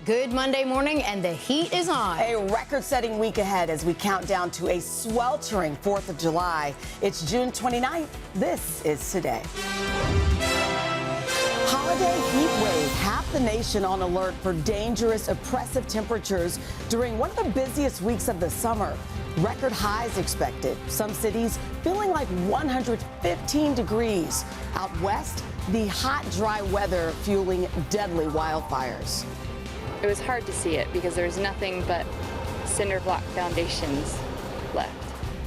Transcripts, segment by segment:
Good Monday morning, and the heat is on. A record-setting week ahead as we count down to a sweltering 4th of July. It's June 29th. This is Today. Holiday heat wave. Half the nation on alert for dangerous, oppressive temperatures during one of the busiest weeks of the summer. Record highs expected. Some cities feeling like 115 degrees. Out west, the hot, dry weather fueling deadly wildfires. It was hard to see it because there's nothing but cinder block foundations left.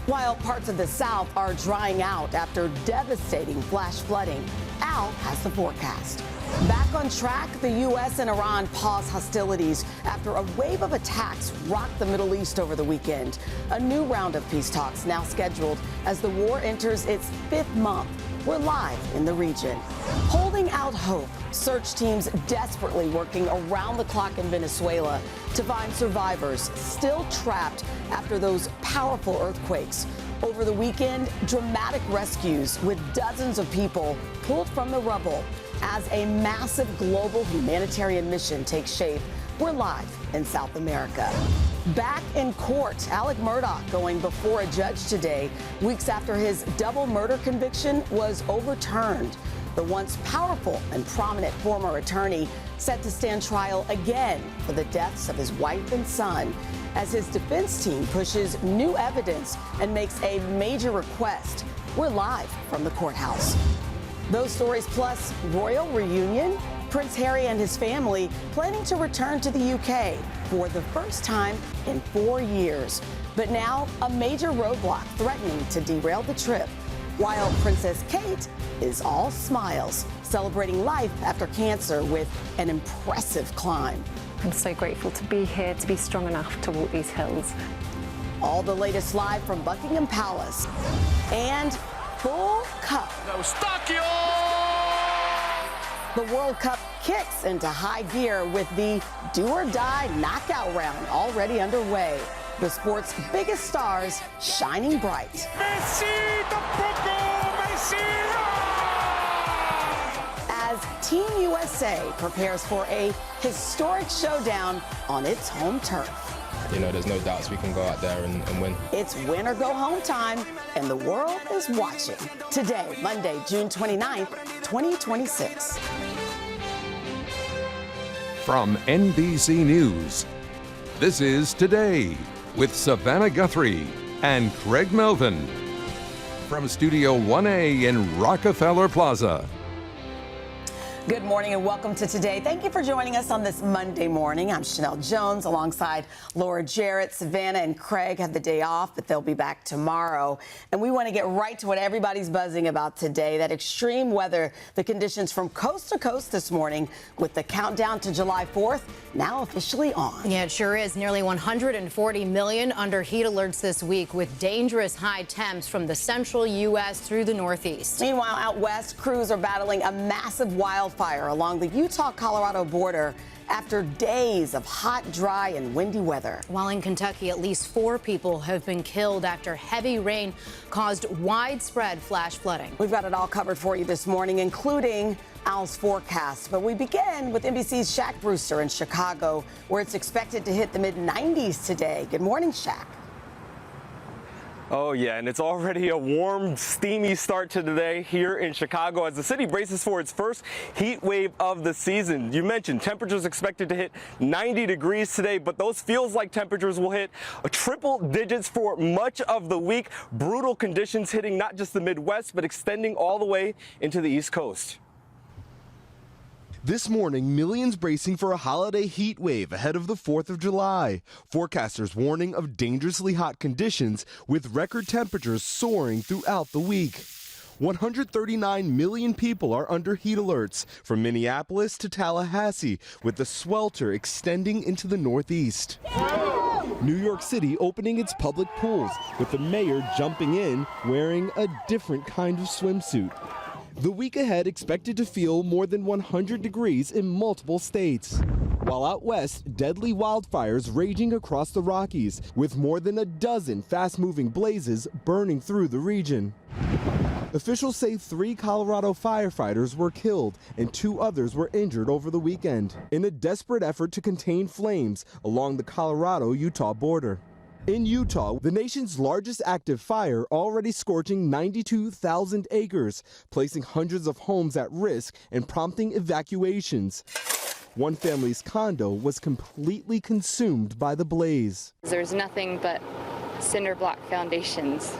While parts of the South are drying out after devastating flash flooding, Al has the forecast. Back on track, the U.S. and Iran pause hostilities after a wave of attacks rocked the Middle East over the weekend. A new round of peace talks now scheduled as the war enters its 5th month. We're live in the region. Holding out hope, search teams desperately working around the clock in Venezuela to find survivors still trapped after those powerful earthquakes. Over the weekend, dramatic rescues with dozens of people pulled from the rubble. As a massive global humanitarian mission takes shape, we're live in South America. Back in court, Alec Murdaugh going before a judge today, weeks after his double murder conviction was overturned. The once powerful and prominent former attorney set to stand trial again for the deaths of his wife and son, as his defense team pushes new evidence and makes a major request. We're live from the courthouse. Those stories plus royal reunion, Prince Harry and his family planning to return to the UK for the first time in 4 years. But now a major roadblock threatening to derail the trip, while Princess Kate is all smiles, celebrating life after cancer with an impressive climb. I'm so grateful to be here, to be strong enough to walk these hills. All the latest live from Buckingham Palace and full cup. The World Cup kicks into high gear with the do-or-die knockout round already underway. The sport's biggest stars shining bright. Messi, tampoco, Messi! As Team USA prepares for a historic showdown on its home turf. You know, there's no doubts we can go out there and win. It's win or go home time, and the world is watching. Today, Monday, June 29th, 2026. From NBC News, this is Today with Savannah Guthrie and Craig Melvin. From Studio 1A in Rockefeller Plaza. Good morning and welcome to Today. Thank you for joining us on this Monday morning. I'm Chanel Jones alongside Laura Jarrett. Savannah and Craig have the day off, but they'll be back tomorrow. And we want to get right to what everybody's buzzing about today, that extreme weather, the conditions from coast to coast this morning with the countdown to July 4th now officially on. Yeah, it sure is. Nearly 140 million under heat alerts this week with dangerous high temps from the central U.S. through the Northeast. Meanwhile, out west, crews are battling a massive wildfire along the Utah-Colorado border after days of hot, dry, and windy weather. While in Kentucky, at least 4 people have been killed after heavy rain caused widespread flash flooding. We've got it all covered for you this morning, including Al's forecast. But we begin with NBC's Shaq Brewster in Chicago, where it's expected to hit the mid-90s today. Good morning, Shaq. Oh yeah, and it's already a warm, steamy start to the day here in Chicago as the city braces for its first heat wave of the season. You mentioned temperatures expected to hit 90 degrees today, but those feels like temperatures will hit triple digits for much of the week. Brutal conditions hitting not just the Midwest, but extending all the way into the East Coast. This morning, millions bracing for a holiday heat wave ahead of the 4th of July. Forecasters warning of dangerously hot conditions with record temperatures soaring throughout the week. 139 million people are under heat alerts from Minneapolis to Tallahassee, with the swelter extending into the Northeast. New York City opening its public pools, with the mayor jumping in wearing a different kind of swimsuit. The week ahead expected to feel more than 100 degrees in multiple states. While out west, deadly wildfires raging across the Rockies, with more than a dozen fast-moving blazes burning through the region. Officials say 3 Colorado firefighters were killed and 2 others were injured over the weekend in a desperate effort to contain flames along the Colorado-Utah border. In Utah, the nation's largest active fire already scorching 92,000 acres, placing hundreds of homes at risk and prompting evacuations. One family's condo was completely consumed by the blaze. There's nothing but cinder block foundations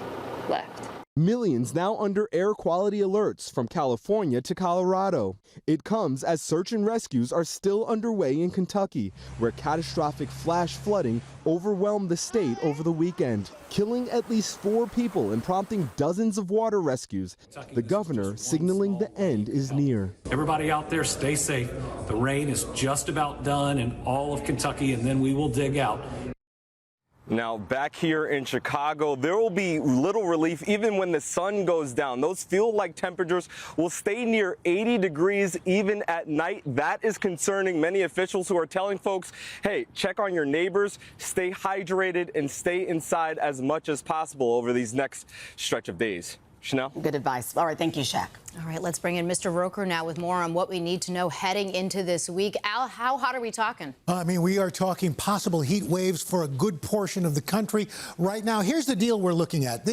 left. Millions now under air quality alerts from California to Colorado. It comes as search and rescues are still underway in Kentucky, where catastrophic flash flooding overwhelmed the state over the weekend, killing at least 4 people and prompting dozens of water rescues. The governor signaling the end is near. Everybody out there, stay safe. The rain is just about done in all of Kentucky, and then we will dig out. Now, back here in Chicago, there will be little relief even when the sun goes down. Those feel-like temperatures will stay near 80 degrees even at night. That is concerning many officials who are telling folks, hey, check on your neighbors, stay hydrated, and stay inside as much as possible over these next stretch of days. Chanel? Good advice. All right, thank you, Shaq. All right, let's bring in Mr. Roker now with more on what we need to know heading into this week. Al, how hot are we talking? I mean, we are talking possible heat waves for a good portion of the country right now. Here's the deal we're looking at.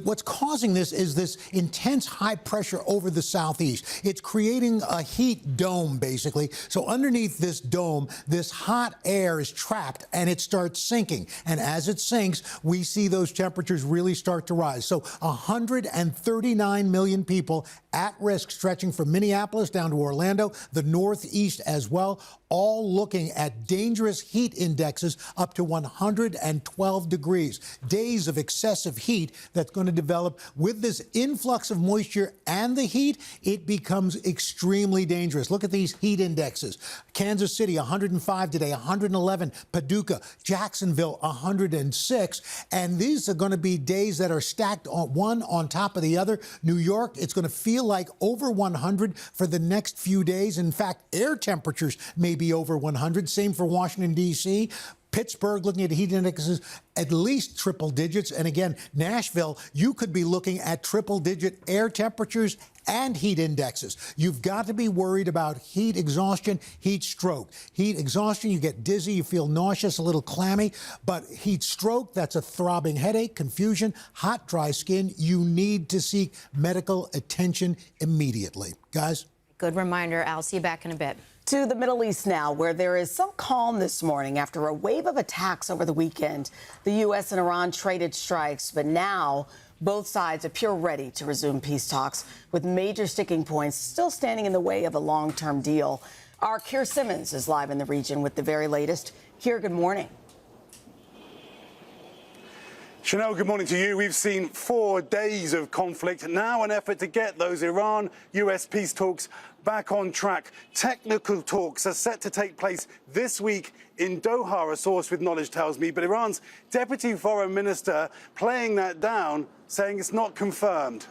What's causing this is this intense high pressure over the southeast. It's creating a heat dome, basically. So underneath this dome, this hot air is trapped and it starts sinking. And as it sinks, we see those temperatures really start to rise. So 139 million people at risk, stretching from Minneapolis down to Orlando, the Northeast as well, all looking at dangerous heat indexes up to 112 degrees. Days of excessive heat that's going to develop with this influx of moisture and the heat. It becomes extremely dangerous. Look at these heat indexes. Kansas City, 105 today, 111. Paducah, Jacksonville, 106. And these are going to be days that are stacked on one on top of the other. New York, it's going to feel like over 100 for the next few days. In fact, air temperatures may be over 100. Same for Washington, D.C. Pittsburgh, looking at heat indexes, at least triple digits. And again, Nashville, you could be looking at triple-digit air temperatures and heat indexes. You've got to be worried about heat exhaustion, heat stroke. Heat exhaustion, you get dizzy, you feel nauseous, a little clammy. But heat stroke, that's a throbbing headache, confusion, hot, dry skin. You need to seek medical attention immediately. Guys? Good reminder, Al. See you back in a bit. To the Middle East now, where there is some calm this morning after a wave of attacks over the weekend. The U.S. and Iran traded strikes, but now both sides appear ready to resume peace talks, with major sticking points still standing in the way of a long-term deal. Our Keir Simmons is live in the region with the very latest. Keir, good morning. Chanel, good morning to you. We've seen 4 days of conflict, now an effort to get those Iran-US peace talks back on track. Technical talks are set to take place this week in Doha, a source with knowledge tells me, but Iran's deputy foreign minister playing that down, saying it's not confirmed.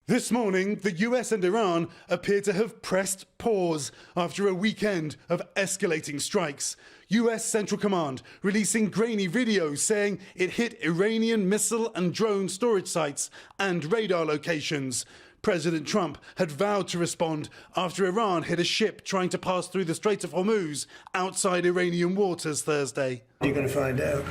This morning, the US and Iran appear to have pressed pause after a weekend of escalating strikes. US Central Command releasing grainy videos saying it hit Iranian missile and drone storage sites and radar locations. President Trump had vowed to respond after Iran hit a ship trying to pass through the Strait of Hormuz outside Iranian waters Thursday. You're going to find out.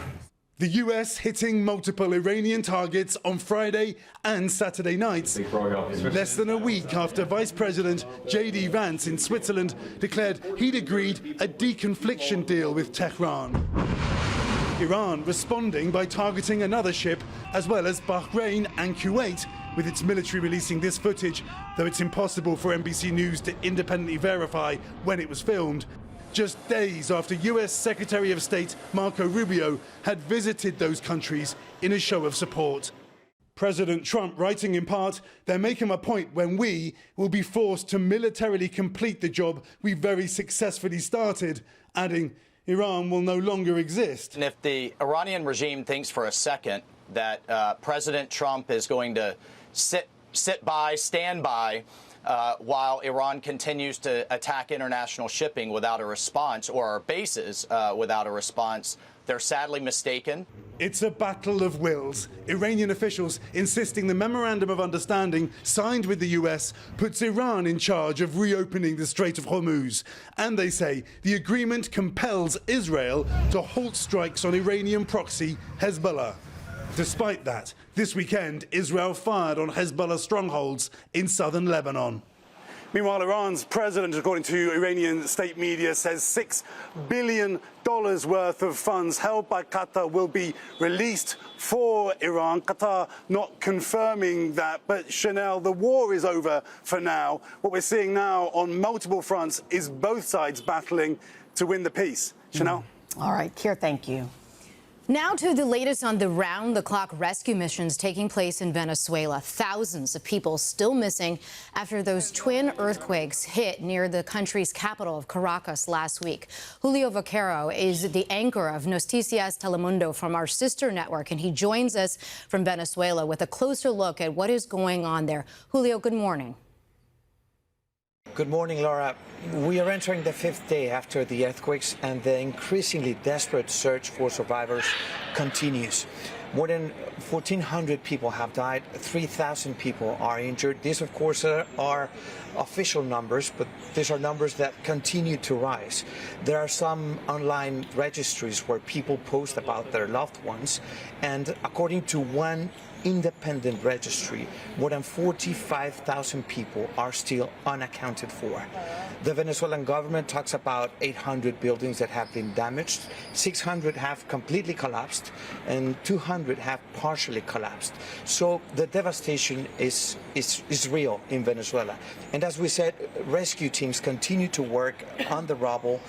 The US hitting multiple Iranian targets on Friday and Saturday nights, less than a week after Vice President J.D. Vance in Switzerland declared he'd agreed a deconfliction deal with Tehran. Iran responding by targeting another ship, as well as Bahrain and Kuwait, with its military releasing this footage, though it's impossible for NBC News to independently verify when it was filmed. Just days after US Secretary of State Marco Rubio had visited those countries in a show of support. President Trump writing in part, "There may come a point when we will be forced to militarily complete the job we very successfully started," adding, Iran will no longer exist. And if the Iranian regime thinks for a second that President Trump is going to stand by while Iran continues to attack international shipping without a response, or our bases without a response, they're sadly mistaken. It's a battle of wills. Iranian officials insisting the Memorandum of Understanding signed with the US puts Iran in charge of reopening the Strait of Hormuz. And they say the agreement compels Israel to halt strikes on Iranian proxy Hezbollah. Despite that, this weekend, Israel fired on Hezbollah strongholds in southern Lebanon. Meanwhile, Iran's president, according to Iranian state media, says $6 billion worth of funds held by Qatar will be released for Iran. Qatar not confirming that. But Chanel, the war is over for now. What we're seeing now on multiple fronts is both sides battling to win the peace. Chanel? All right, Keir, thank you. Now to the latest on the round-the-clock rescue missions taking place in Venezuela. Thousands of people still missing after those twin earthquakes hit near the country's capital of Caracas last week. Julio Vaquero is the anchor of Noticias Telemundo from our sister network, and he joins us from Venezuela with a closer look at what is going on there. Julio, good morning. Good morning, Laura. We are entering the 5th day after the earthquakes, and the increasingly desperate search for survivors continues. More than 1,400 people have died, 3,000 people are injured. These, of course, are official numbers, but these are numbers that continue to rise. There are some online registries where people post about their loved ones, and according to one independent registry, more than 45,000 people are still unaccounted for. The Venezuelan government talks about 800 buildings that have been damaged, 600 have completely collapsed, and 200 have partially collapsed. So the devastation is real in Venezuela. And as we said, rescue teams continue to work on the rubble.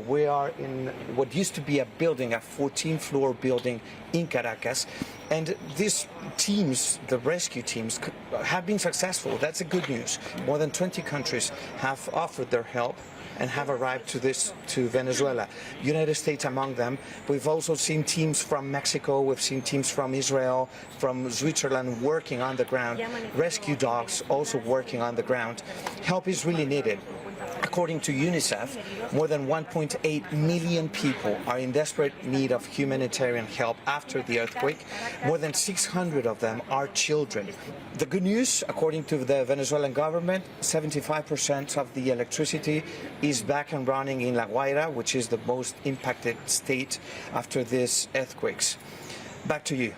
We are in what used to be a building, a 14-floor building in Caracas. And these teams, the rescue teams, have been successful. That's the good news. More than 20 countries have offered their help and have arrived to Venezuela. United States among them. We've also seen teams from Mexico, we've seen teams from Israel, from Switzerland working on the ground. Rescue dogs also working on the ground. Help is really needed. According to UNICEF, more than 1.8 million people are in desperate need of humanitarian help after the earthquake. More than 600 of them are children. The good news, according to the Venezuelan government, 75% of the electricity is back and running in La Guaira, which is the most impacted state after these earthquakes. Back to you.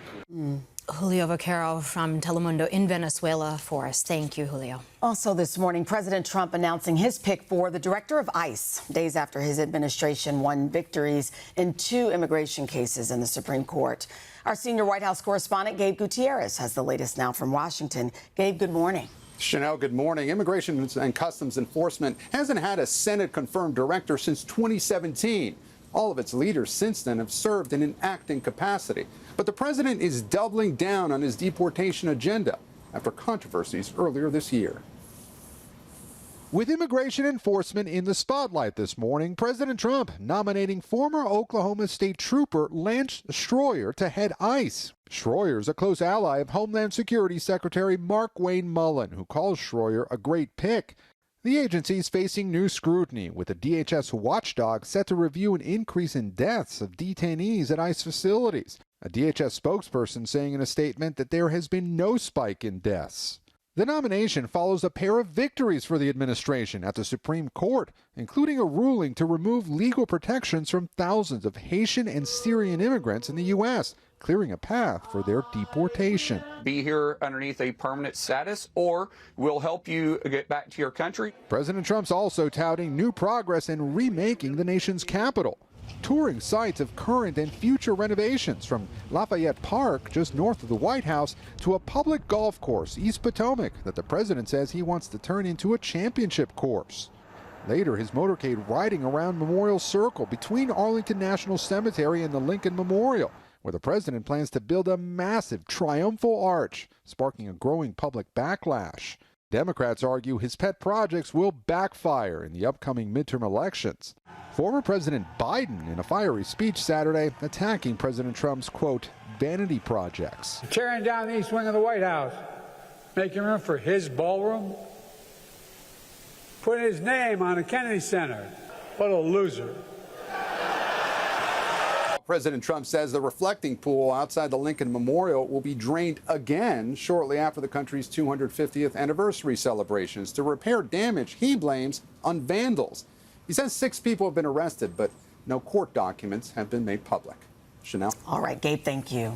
Julio Vaquero from Telemundo in Venezuela for us. Thank you, Julio. Also this morning, President Trump announcing his pick for the director of ICE, days after his administration won victories in 2 immigration cases in the Supreme Court. Our senior White House correspondent, Gabe Gutierrez, has the latest now from Washington. Gabe, good morning. Chanel, good morning. Immigration and Customs Enforcement hasn't had a Senate-confirmed director since 2017. All of its leaders since then have served in an acting capacity. But the president is doubling down on his deportation agenda after controversies earlier this year. With immigration enforcement in the spotlight this morning, President Trump nominating former Oklahoma State Trooper Lance Schroyer to head ICE. Schroyer is a close ally of Homeland Security Secretary Mark Wayne Mullen, who calls Schroyer a great pick. The agency is facing new scrutiny, with a DHS watchdog set to review an increase in deaths of detainees at ICE facilities. A DHS spokesperson saying in a statement that there has been no spike in deaths. The nomination follows a pair of victories for the administration at the Supreme Court, including a ruling to remove legal protections from thousands of Haitian and Syrian immigrants in the U.S., clearing a path for their deportation. Be here underneath a permanent status, or we'll help you get back to your country. President Trump's also touting new progress in remaking the nation's capital, touring sites of current and future renovations, from Lafayette Park, just north of the White House, to a public golf course, East Potomac, that the president says he wants to turn into a championship course. Later, his motorcade riding around Memorial Circle between Arlington National Cemetery and the Lincoln Memorial, where the president plans to build a massive triumphal arch, sparking a growing public backlash. Democrats argue his pet projects will backfire in the upcoming midterm elections. Former President Biden, in a fiery speech Saturday, attacking President Trump's, quote, vanity projects. Tearing down the east wing of the White House, making room for his ballroom, put his name on a Kennedy Center. What a loser. President Trump says the reflecting pool outside the Lincoln Memorial will be drained again shortly after the country's 250th anniversary celebrations to repair damage he blames on vandals. He says 6 people have been arrested, but no court documents have been made public. Chanel. All right, Gabe, thank you.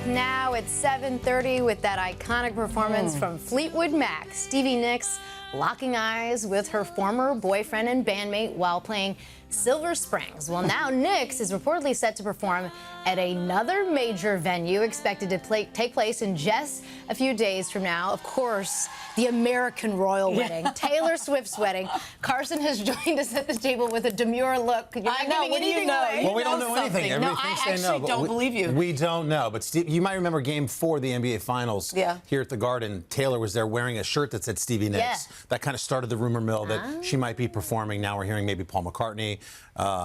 Now it's 7:30 with that iconic performance from Fleetwood Mac. Stevie Nicks locking eyes with her former boyfriend and bandmate while playing Silver Springs. Well, now Nicks is reportedly set to perform at another major venue expected to take place in just a few days from now. Of course, the American royal wedding, Taylor Swift's wedding. Carson has joined us at the table with a demure look. You're not giving anything away. Well, we don't know anything. No, I actually don't believe you. We don't know. But Steve, you might remember Game 4 of the NBA Finals here at the Garden. Taylor was there wearing a shirt that said Stevie Nicks. Yeah. That kind of started the rumor mill that she might be performing. Now we're hearing maybe Paul McCartney,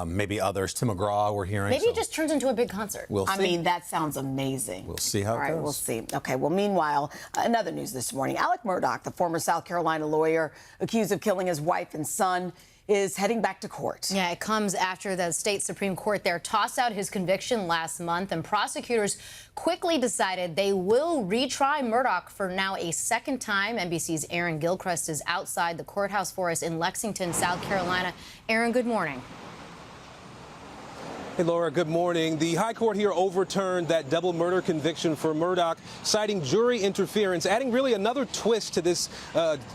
maybe others. Tim McGraw we're hearing. Maybe it just turns into a big concert. We'll see. I mean, that sounds amazing. We'll see how it goes. All right, we'll see. Okay, well, meanwhile, another news this morning. Alec Murdaugh, the former South Carolina lawyer accused of killing his wife and son, is heading back to court. Yeah, it comes after the state Supreme Court there tossed out his conviction last month, and prosecutors quickly decided they will retry Murdaugh for now a second time. NBC's Aaron Gilchrist is outside the courthouse for us in Lexington, South Carolina. Aaron, good morning. Hey, Laura, good morning. The High Court here overturned that double murder conviction for Murdaugh, citing jury interference, adding really another twist to this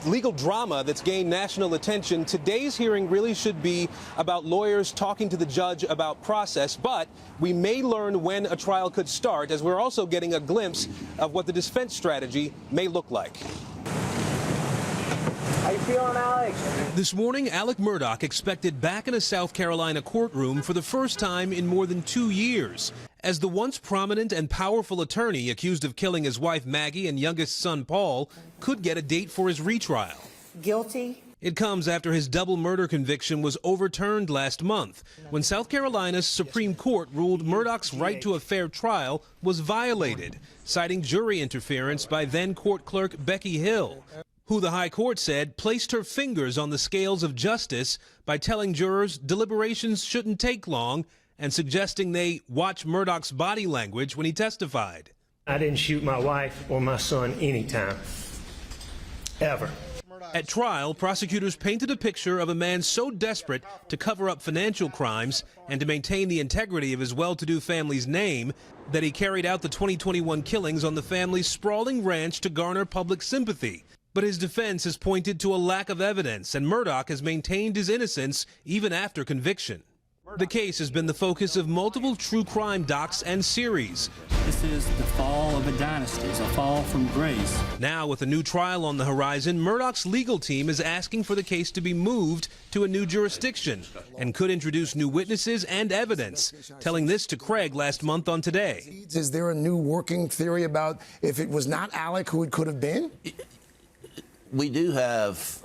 legal drama that's gained national attention. Today's hearing really should be about lawyers talking to the judge about process, but we may learn when a trial could start, as we're also getting a glimpse of what the defense strategy may look like. How you feeling, Alex? This morning, Alec Murdaugh expected back in a South Carolina courtroom for the first time in more than 2 years. As the once prominent and powerful attorney accused of killing his wife Maggie and youngest son Paul could get a date for his retrial. Guilty. It comes after his double murder conviction was overturned last month, when South Carolina's Supreme Court ruled Murdaugh's right to a fair trial was violated, citing jury interference by then court clerk Becky Hill, who the High Court said placed her fingers on the scales of justice by telling jurors deliberations shouldn't take long and suggesting they watch Murdaugh's body language when he testified. I didn't shoot my wife or my son anytime, ever. At trial, prosecutors painted a picture of a man so desperate to cover up financial crimes and to maintain the integrity of his well-to-do family's name that he carried out the 2021 killings on the family's sprawling ranch to garner public sympathy. But his defense has pointed to a lack of evidence, and Murdaugh has maintained his innocence even after conviction. The case has been the focus of multiple true crime docs and series. This is the fall of a dynasty, it's a fall from grace. Now, with a new trial on the horizon, Murdaugh's legal team is asking for the case to be moved to a new jurisdiction and could introduce new witnesses and evidence, telling this to Craig last month on Today. Is there a new working theory about if it was not Alec, who it could have been? We do have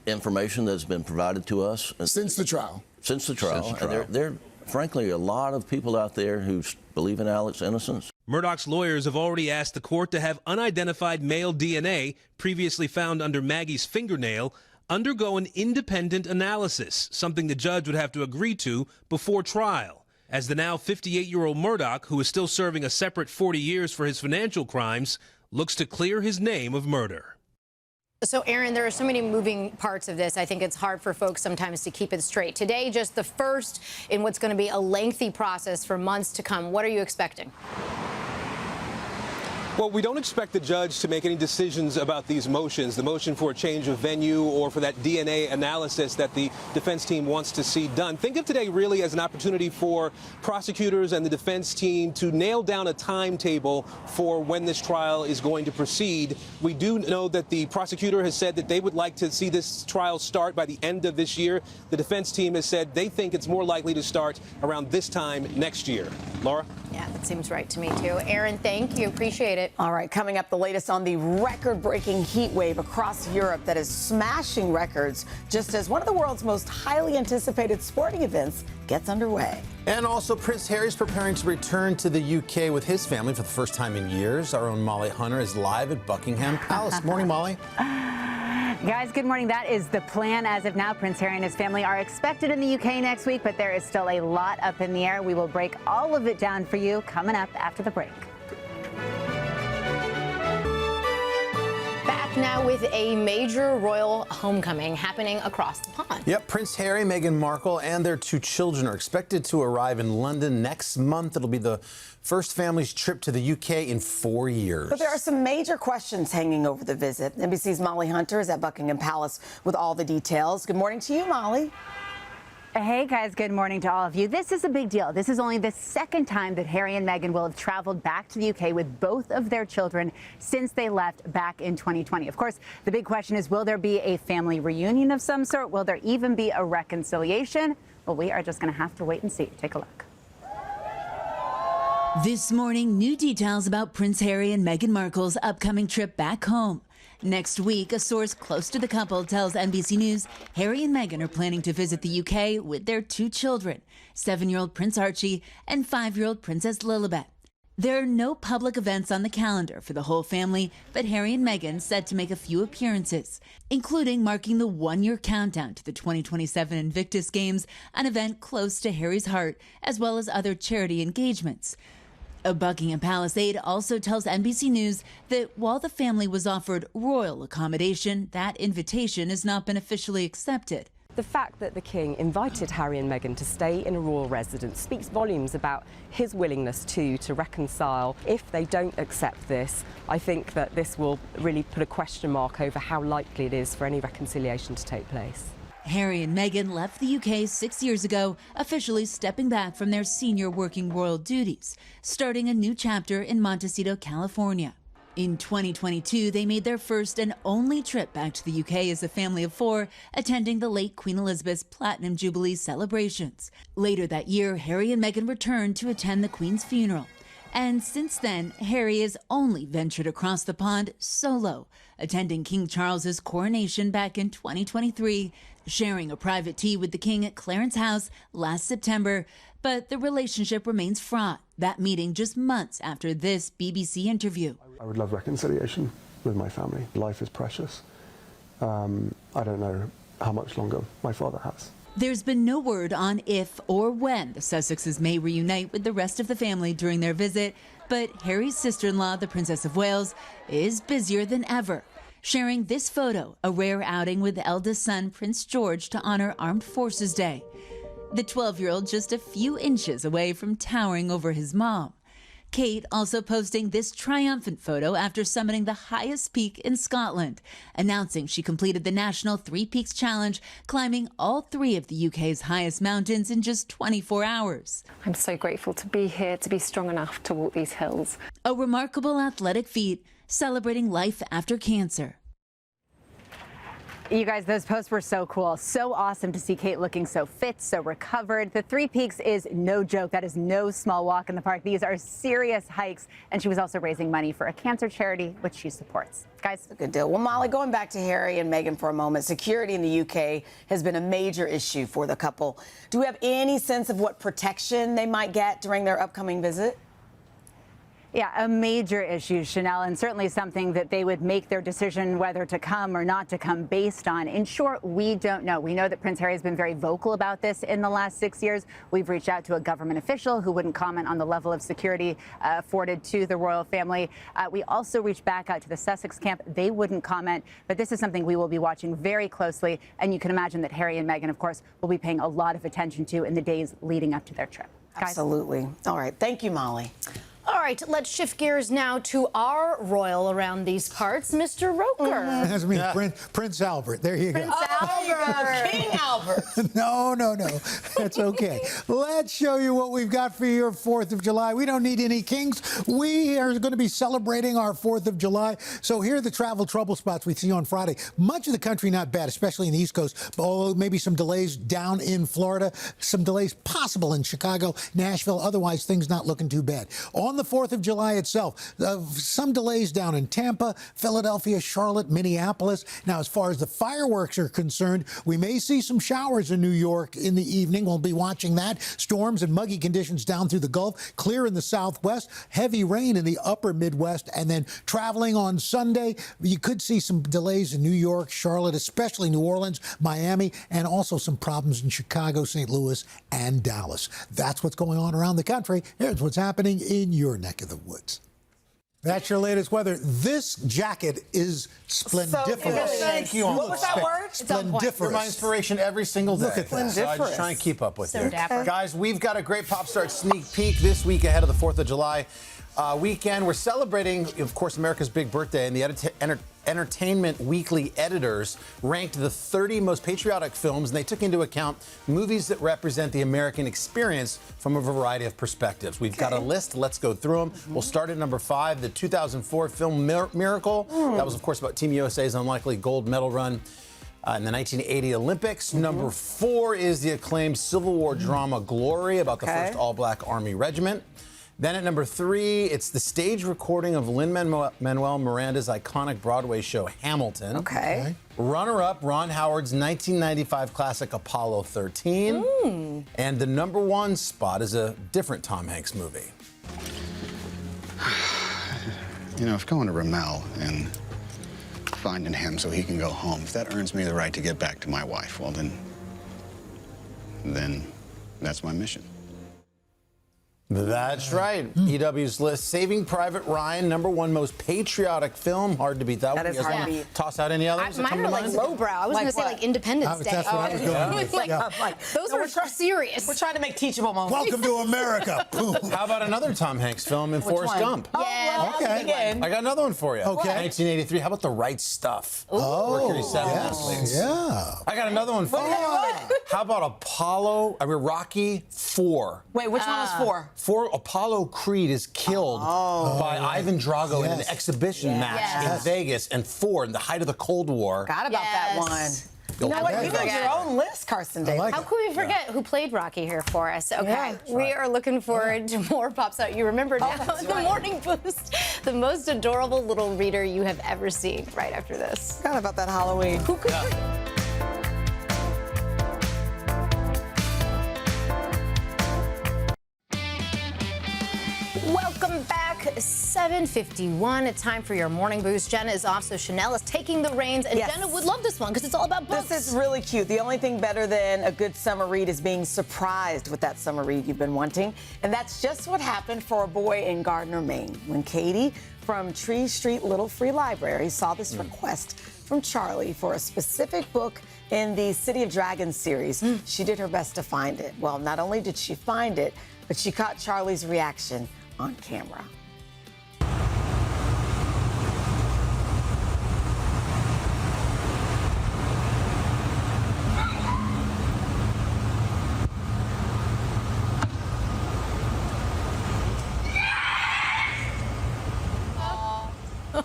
information that's been provided to us. Since the trial? Since the trial. And there are, frankly, a lot of people out there who believe in Alec's innocence. Murdaugh's lawyers have already asked the court to have unidentified male DNA, previously found under Maggie's fingernail, undergo an independent analysis, something the judge would have to agree to before trial. As the now 58-year-old Murdaugh, who is still serving a separate 40 years for his financial crimes, looks to clear his name of murder. So, Aaron, there are so many moving parts of this. I think it's hard for folks sometimes to keep it straight. Today, just the first in what's going to be a lengthy process for months to come. What are you expecting? Well, we don't expect the judge to make any decisions about these motions, the motion for a change of venue or for that DNA analysis that the defense team wants to see done. Think of today really as an opportunity for prosecutors and the defense team to nail down a timetable for when this trial is going to proceed. We do know that the prosecutor has said that they would like to see this trial start by the end of this year. The defense team has said they think it's more likely to start around this time next year. Laura? Yeah, that seems right to me, too. Aaron, thank you. Appreciate it. it. All right, coming up, the latest on the record-breaking heat wave across Europe that is smashing records just as one of the world's most highly anticipated sporting events gets underway. And also, Prince Harry's preparing to return to the UK with his family for the first time in years. Our own Molly Hunter is live at Buckingham Palace. Morning, Molly. Guys, good morning. That is the plan as of now. Prince Harry and his family are expected in the UK next week, but there is still a lot up in the air. We will break all of it down for you coming up after the break. Back now with a major royal homecoming happening across the pond. Yep, Prince Harry, Meghan Markle, and their 2 children are expected to arrive in London next month. It'll be the first family's trip to the UK in 4 years. But there are some major questions hanging over the visit. NBC's Molly Hunter is at Buckingham Palace with all the details. Good morning to you, Molly. Hey guys, good morning to all of you. This is a big deal. This is only the second time that Harry and Meghan will have traveled back to the UK with both of their children since they left back in 2020. Of course, the big question is, will there be a family reunion of some sort? Will there even be a reconciliation? Well, we are just going to have to wait and see. Take a look. This morning, new details about Prince Harry and Meghan Markle's upcoming trip back home. Next week, a source close to the couple tells NBC News Harry and Meghan are planning to visit the UK with their 2 children, 7-year-old Prince Archie and 5-year-old Princess Lilibet. There are no public events on the calendar for the whole family, but Harry and Meghan said to make a few appearances, including marking the 1-year countdown to the 2027 Invictus Games, an event close to Harry's heart, as well as other charity engagements. A Buckingham Palace aide also tells NBC News that while the family was offered royal accommodation, that invitation has not been officially accepted. The fact that the King invited Harry and Meghan to stay in a royal residence speaks volumes about his willingness to reconcile. If they don't accept this, I think that this will really put a question mark over how likely it is for any reconciliation to take place. Harry and Meghan left the UK 6 years ago, officially stepping back from their senior working royal duties, starting a new chapter in Montecito, California. In 2022, they made their first and only trip back to the UK as a family of 4, attending the late Queen Elizabeth's Platinum Jubilee celebrations. Later that year, Harry and Meghan returned to attend the Queen's funeral. And since then, Harry has only ventured across the pond solo, attending King Charles's coronation back in 2023, sharing a private tea with the King at Clarence House last September. But the relationship remains fraught, that meeting just months after this BBC interview. I would love reconciliation with my family. Life is precious. I don't know how much longer my father has. There's been no word on if or when the Sussexes may reunite with the rest of the family during their visit, but Harry's sister-in-law, the Princess of Wales, is busier than ever, sharing this photo, a rare outing with eldest son Prince George to honor Armed Forces Day. The 12-year-old just a few inches away from towering over his mom. Kate also posting this triumphant photo after summiting the highest peak in Scotland, announcing she completed the National 3 Peaks Challenge, climbing all 3 of the UK's highest mountains in just 24 hours. I'm so grateful to be here, to be strong enough to walk these hills. A remarkable athletic feat, celebrating life after cancer. You guys, those posts were so cool. So awesome to see Kate looking so fit, so recovered. The 3 Peaks is no joke. That is no small walk in the park. These are serious hikes. And she was also raising money for a cancer charity, which she supports. Guys, good deal. Well, Molly, going back to Harry and Meghan for a moment, security in the UK has been a major issue for the couple. Do we have any sense of what protection they might get during their upcoming visit? Yeah, a major issue, Chanel, and certainly something that they would make their decision whether to come or not to come based on. In short, we don't know. We know that Prince Harry has been very vocal about this in the last 6 years. We've reached out to a government official who wouldn't comment on the level of security afforded to the royal family. We also reached back out to the Sussex camp. They wouldn't comment, but this is something we will be watching very closely. And you can imagine that Harry and Meghan, of course, will be paying a lot of attention to in the days leading up to their trip. Guys? Absolutely. All right. Thank you, Molly. All right, let's shift gears now to our royal around these parts, Mr. Roker. That's me, Prince Albert. There you go. Prince Albert. King Albert. No. That's okay. Let's show you what we've got for your 4th of July. We don't need any kings. We are going to be celebrating our 4th of July. So here are the travel trouble spots we see on Friday. Much of the country not bad, especially in the East Coast. Oh, maybe some delays down in Florida. Some delays possible in Chicago, Nashville. Otherwise, things not looking too bad. On the 4th of July itself. Some delays down in Tampa, Philadelphia, Charlotte, Minneapolis. Now, as far as the fireworks are concerned, we may see some showers in New York in the evening. We'll be watching that. Storms and muggy conditions down through the Gulf, clear in the southwest, heavy rain in the upper Midwest, and then traveling on Sunday, you could see some delays in New York, Charlotte, especially New Orleans, Miami, and also some problems in Chicago, St. Louis, and Dallas. That's what's going on around the country. Here's what's happening in your neck of the woods. That's your latest weather. This jacket is splendiferous. Thank you. What was that word? Splendiferous. You're my inspiration every single day. Look at that. So I just try and keep up with So you. dapper. Guys, we've got a great Pop Start sneak peek this week ahead of the 4th of July weekend. We're celebrating, of course, America's big birthday, and the Entertainment Weekly editors ranked the 30 most patriotic films, and they took into account movies that represent the American experience from a variety of perspectives. We've got a list. Let's go through them. We'll start at number 5, the 2004 film Miracle. That was, of course, about Team USA's unlikely gold medal run in the 1980 Olympics. Number 4 is the acclaimed Civil War drama Glory, about the first all-black Army regiment. Then at number 3, it's the stage recording of Lin-Manuel Miranda's iconic Broadway show Hamilton. Okay. Runner-up, Ron Howard's 1995 classic Apollo 13. And the number 1 spot is a different Tom Hanks movie. You know, if going to Ramel and finding him so he can go home, if that earns me the right to get back to my wife, well, then that's my mission. That's right. EW's list, Saving Private Ryan, number 1 most patriotic film. Hard to beat that one. That is hard to beat. Toss out any others? Mine are like lowbrow. I was going to say like Independence Day. That's what I was going with. Those were serious. We're trying to make teachable moments. Welcome to America. Boom. How about another Tom Hanks film in Forrest Gump? Yeah. Okay. I got another one for you. Okay. 1983. How about The Right Stuff? Oh, Mercury 7 yes. athletes. Yeah. I got another one for you. How about Rocky 4? Wait, which one was 4? Apollo Creed is killed by Ivan Drago in an exhibition match in Vegas, and 4 in the height of the Cold War. Forgot about that one. You know what? You got your own list, Carson Davis. How could we forget who played Rocky here for us? Okay, we are looking forward to more Pops Out. You remember now the Morning Boost, the most adorable little reader you have ever seen right after this. Forgot about that Halloween. Who could forget? Welcome back, 7:51. It's time for your Morning Boost. Jenna is off, so Chanel is taking the reins, and Jenna would love this one because it's all about books. This is really cute. The only thing better than a good summer read is being surprised with that summer read you've been wanting. And that's just what happened for a boy in Gardner, Maine, when Katie from Tree Street Little Free Library saw this request from Charlie for a specific book in the City of Dragons series. She did her best to find it. Well, not only did she find it, but she caught Charlie's reaction on camera.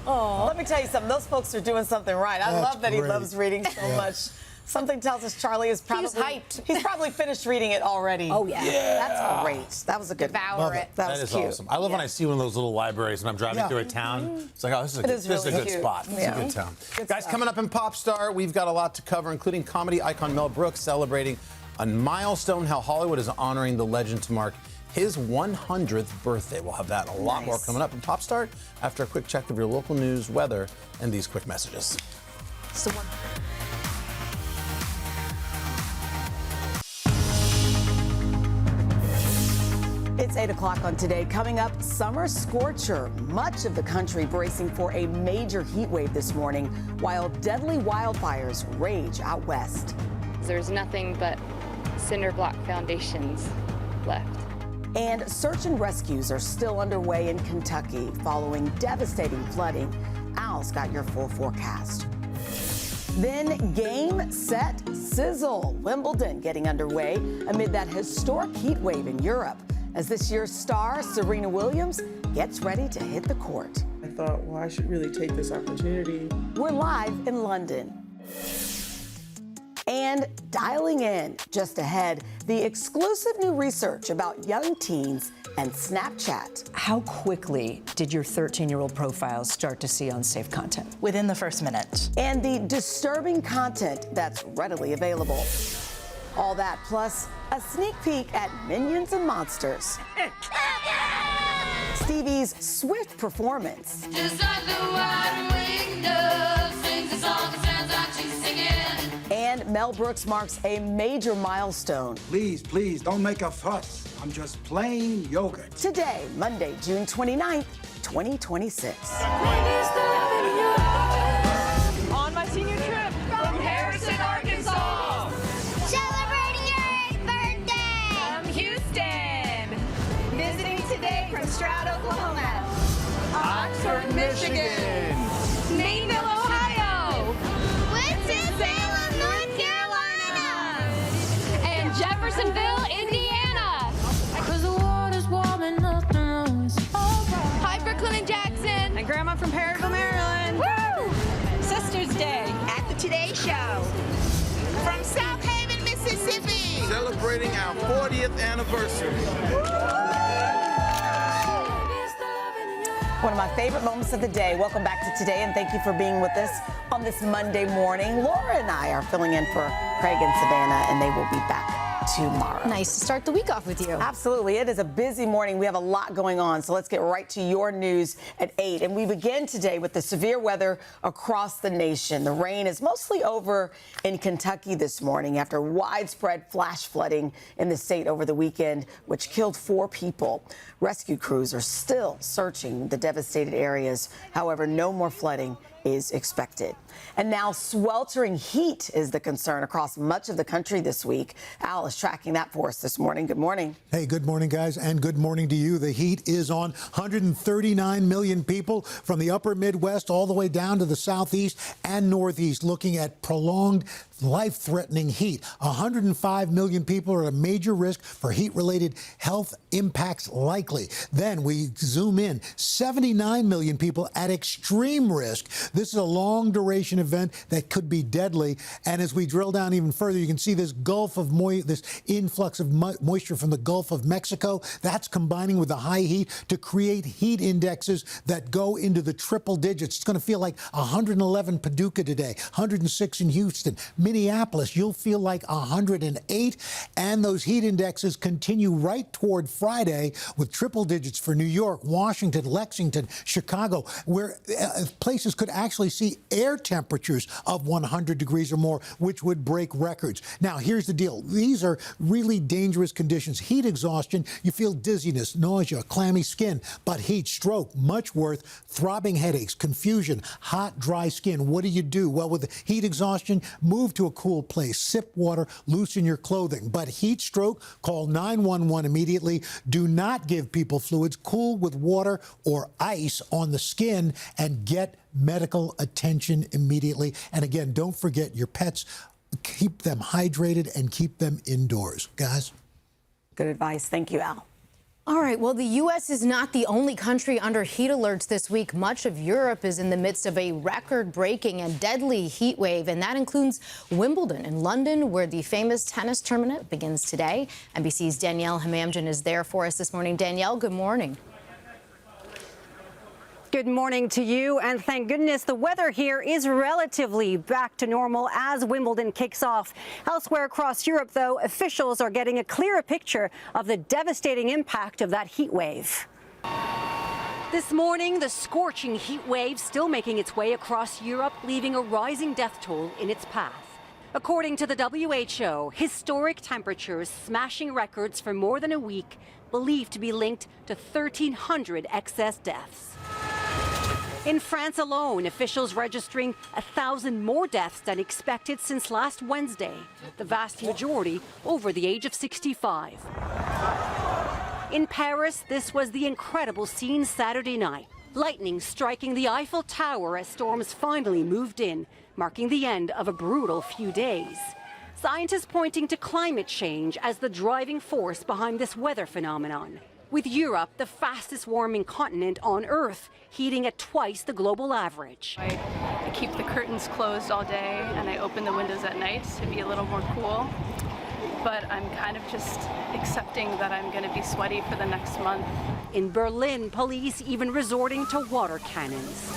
Let me tell you something. Those folks are doing something right. I love that he loves reading so much. Something tells us Charlie is probably hyped. He's probably finished reading it already. Oh yeah. That's great. That was a good Devour it. That was cute. Awesome. I love when I see one of those little libraries when I'm driving through a town. It's like, oh, this is a good spot. It's a good town. Guys, coming up in Pop Star, we've got a lot to cover, including comedy icon Mel Brooks celebrating a milestone, how Hollywood is honoring the legend to mark his 100th birthday. We'll have that and a lot more coming up in Pop Start after a quick check of your local news, weather, and these quick messages. So It's 8 o'clock on Today. Coming up, summer scorcher. Much of the country bracing for a major heat wave this morning, while deadly wildfires rage out west. There's nothing but cinder block foundations left. And search and rescues are still underway in Kentucky following devastating flooding. Al's got your full forecast. Then game, set, sizzle. Wimbledon getting underway amid that historic heat wave in Europe as this year's star, Serena Williams, gets ready to hit the court. I thought, well, I should really take this opportunity. We're live in London. And dialing in just ahead, the exclusive new research about young teens and Snapchat. How quickly did your 13-year-old profiles start to see unsafe content? Within the first minute. And the disturbing content that's readily available. All that plus a sneak peek at Minions and Monsters. Stevie's swift performance. Just like the white window sings a song that sounds like she's singing. And Mel Brooks marks a major milestone. Please, don't make a fuss. I'm just playing yogurt. Today, Monday, June 29th, 2026. On my senior trip from Harrison, Arkansas. Celebrating your 8th birthday. From Houston. Visiting today from Stroud, Oklahoma. Oxford, Michigan. Mainville, Ohio. Winston-Salem, North Carolina. And Jeffersonville, Indiana. Cause the water's warm and nothing wrong is alright. Hi, Brooklyn and Jackson. And Grandma from Perryville, Maryland. Woo! Sister's Day. At the Today Show. From South Haven, Mississippi. Celebrating our 40th anniversary. One of my favorite moments of the day. Welcome back to Today, and thank you for being with us on this Monday morning. Laura and I are filling in for Craig and Savannah, and they will be back tomorrow. Nice to start the week off with you. Absolutely. It is a busy morning. We have a lot going on, so let's get right to your news at 8. And we begin today with the severe weather across the nation. The rain is mostly over in Kentucky this morning after widespread flash flooding in the state over the weekend, which killed 4 people. Rescue crews are still searching the devastated areas. However, no more flooding is expected. And now sweltering heat is the concern across much of the country this week. Al is tracking that for us this morning. Good morning. Hey, good morning, guys, and good morning to you. The heat is on 139 million people from the upper Midwest all the way down to the southeast and northeast looking at prolonged life-threatening heat. 105 million people are at a major risk for heat-related health impacts likely. Then we zoom in, 79 million people at extreme risk. This is a long-duration event that could be deadly. And as we drill down even further, you can see this gulf of this influx of moisture from the Gulf of Mexico. That's combining with the high heat to create heat indexes that go into the triple digits. It's going to feel like 111 Paducah today, 106 in Houston. Minneapolis, you'll feel like 108. And those heat indexes continue right toward Friday with triple digits for New York, Washington, Lexington, Chicago, where places could actually see air temperatures of 100 degrees or more, which would break records. Now, here's the deal. These are really dangerous conditions. Heat exhaustion, you feel dizziness, nausea, clammy skin, but heat stroke, much worse, throbbing headaches, confusion, hot, dry skin. What do? Well, with the heat exhaustion, move to a cool place, sip water, loosen your clothing. But heat stroke, call 911 immediately. Do not give people fluids. Cool with water or ice on the skin and get medical attention immediately. And again, don't forget your pets. Keep them hydrated and keep them indoors. Guys? Good advice. Thank you, Al. All right, well, the U.S. is not the only country under heat alerts this week. Much of Europe is in the midst of a record-breaking and deadly heat wave, and that includes Wimbledon in London, where the famous tennis tournament begins today. NBC's Danielle Hamamdjian is there for us this morning. Danielle, good morning. Good morning to you, and thank goodness the weather here is relatively back to normal as Wimbledon kicks off. Elsewhere across Europe, though, officials are getting a clearer picture of the devastating impact of that heat wave. This morning, the scorching heat wave still making its way across Europe, leaving a rising death toll in its path. According to the WHO, historic temperatures smashing records for more than a week, believed to be linked to 1,300 excess deaths. In France alone, officials registering 1,000 more deaths than expected since last Wednesday, the vast majority over the age of 65. In Paris, this was the incredible scene Saturday night. Lightning striking the Eiffel Tower as storms finally moved in, marking the end of a brutal few days. Scientists pointing to climate change as the driving force behind this weather phenomenon, with Europe the fastest warming continent on Earth, heating at twice the global average. keep the curtains closed all day and I open the windows at night to be a little more cool. But I'm kind of just accepting that I'm going to be sweaty for the next month. In Berlin, police even resorting to water cannons.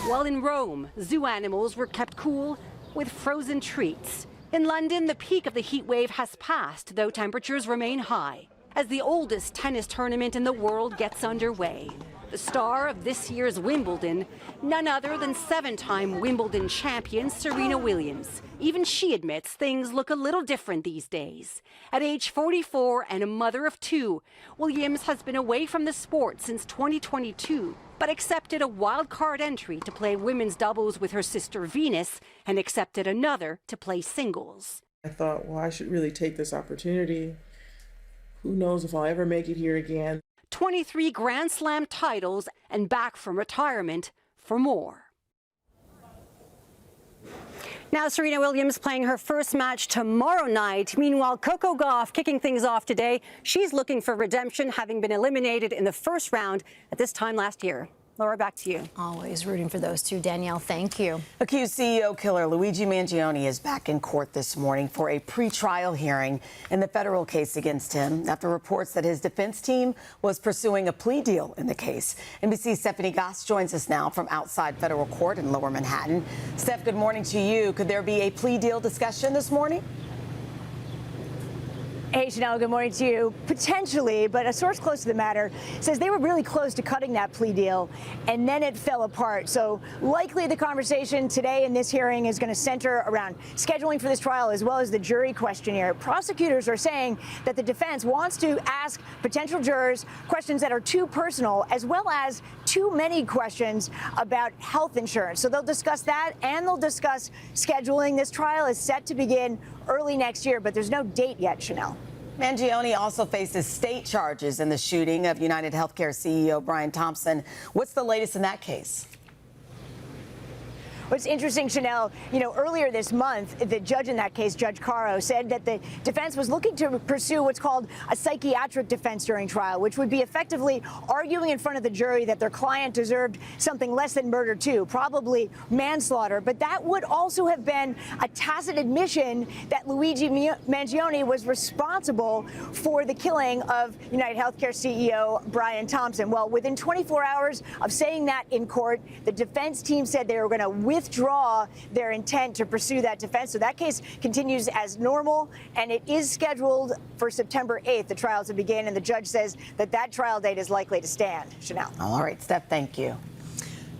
While in Rome, zoo animals were kept cool with frozen treats. In London, the peak of the heat wave has passed, though temperatures remain high, as the oldest tennis tournament in the world gets underway. The star of this year's Wimbledon, none other than 7-time Wimbledon champion Serena Williams. Even she admits things look a little different these days. At age 44 and a mother of 2, Williams has been away from the sport since 2022, but accepted a wild card entry to play women's doubles with her sister Venus and accepted another to play singles. I thought, well, I should really take this opportunity. Who knows if I'll ever make it here again. 23 Grand Slam titles and back from retirement for more. Now Serena Williams playing her first match tomorrow night. Meanwhile, Coco Gauff kicking things off today. She's looking for redemption, having been eliminated in the first round at this time last year. Laura, back to you. Always rooting for those two. Danielle, thank you. Accused CEO killer Luigi Mangione is back in court this morning for a pre-trial hearing in the federal case against him after reports that his defense team was pursuing a plea deal in the case. NBC's Stephanie Goss joins us now from outside federal court in Lower Manhattan. Steph, good morning to you. Could there be a plea deal discussion this morning? Hey, Chanel, good morning to you. Potentially, but a source close to the matter says they were really close to cutting that plea deal, and then it fell apart. So likely the conversation today in this hearing is going to center around scheduling for this trial as well as the jury questionnaire. Prosecutors are saying that the defense wants to ask potential jurors questions that are too personal, as well as too many questions about health insurance. So they'll discuss that, and they'll discuss scheduling. This trial is set to begin early next year, but there's no date yet, Chanel. Mangione also faces state charges in the shooting of United Healthcare CEO Brian Thompson. What's the latest in that case? What's interesting, Chanel, earlier this month, the judge in that case, Judge Caro, said that the defense was looking to pursue what's called a psychiatric defense during trial, which would be effectively arguing in front of the jury that their client deserved something less than murder too, probably manslaughter. But that would also have been a tacit admission that Luigi Mangione was responsible for the killing of United Healthcare CEO Brian Thompson. Well, within 24 hours of saying that in court, the defense team said they were going to withdraw their intent to pursue that defense. So that case continues as normal, and it is scheduled for September 8th, the trial to begin, and the judge says that that trial date is likely to stand. Chanel. All right, Steph, thank you.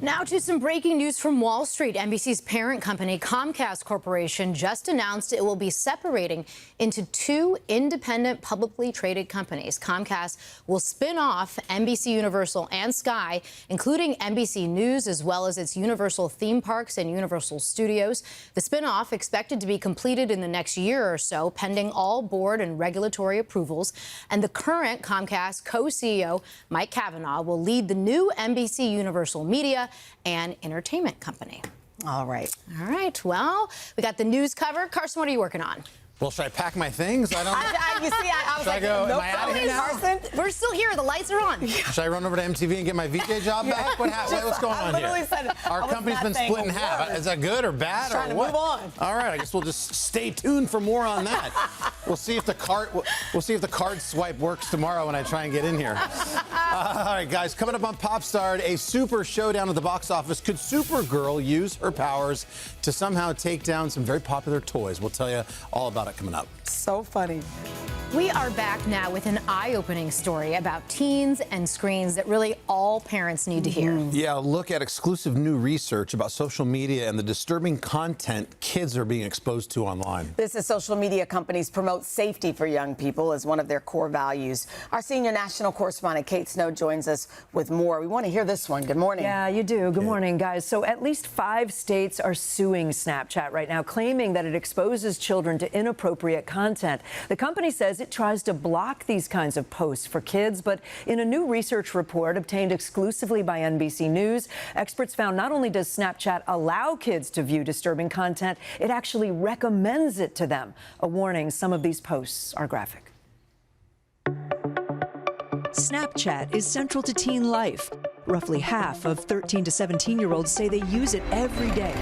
Now to some breaking news from Wall Street. NBC's parent company, Comcast Corporation, just announced it will be separating into 2 independent publicly traded companies. Comcast will spin off NBC Universal and Sky, including NBC News, as well as its Universal theme parks and Universal Studios. The spin-off expected to be completed in the next year or so, pending all board and regulatory approvals. And the current Comcast co-CEO, Mike Cavanaugh, will lead the new NBC Universal Media and Entertainment Company. All right. All right. Well, we got the news covered. Carson, what are you working on? Well, should I pack my things? I don't know. You see, I was like, am no I out of here now? Carson. We're still here. The lights are on. Should I run over to MTV and get my VJ job back? What's going on here? Our company's been split in half. Is that good or bad or what? Move on. All right, I guess we'll just stay tuned for more on that. We'll see if the card swipe works tomorrow when I try and get in here. All right, guys, coming up on Popstar, a super showdown at the box office. Could Supergirl use her powers to somehow take down some very popular toys? We'll tell you all about it coming up. So funny. We are back now with an eye-opening story about teens and screens that really all parents need to hear. Yeah, look at exclusive new research about social media and the disturbing content kids are being exposed to online. This is social media companies promote safety for young people as one of their core values. Our senior national correspondent Kate Snow joins us with more. We want to hear this one. Good morning. Yeah, you do. Good morning, guys. So at least 5 states are suing Snapchat right now, claiming that it exposes children to inappropriate content. The company says it tries to block these kinds of posts for kids, but in a new research report obtained exclusively by NBC News, experts found not only does Snapchat allow kids to view disturbing content, it actually recommends it to them. A warning, some of these posts are graphic. Snapchat is central to teen life. Roughly half of 13 to 17-year-olds say they use it every day.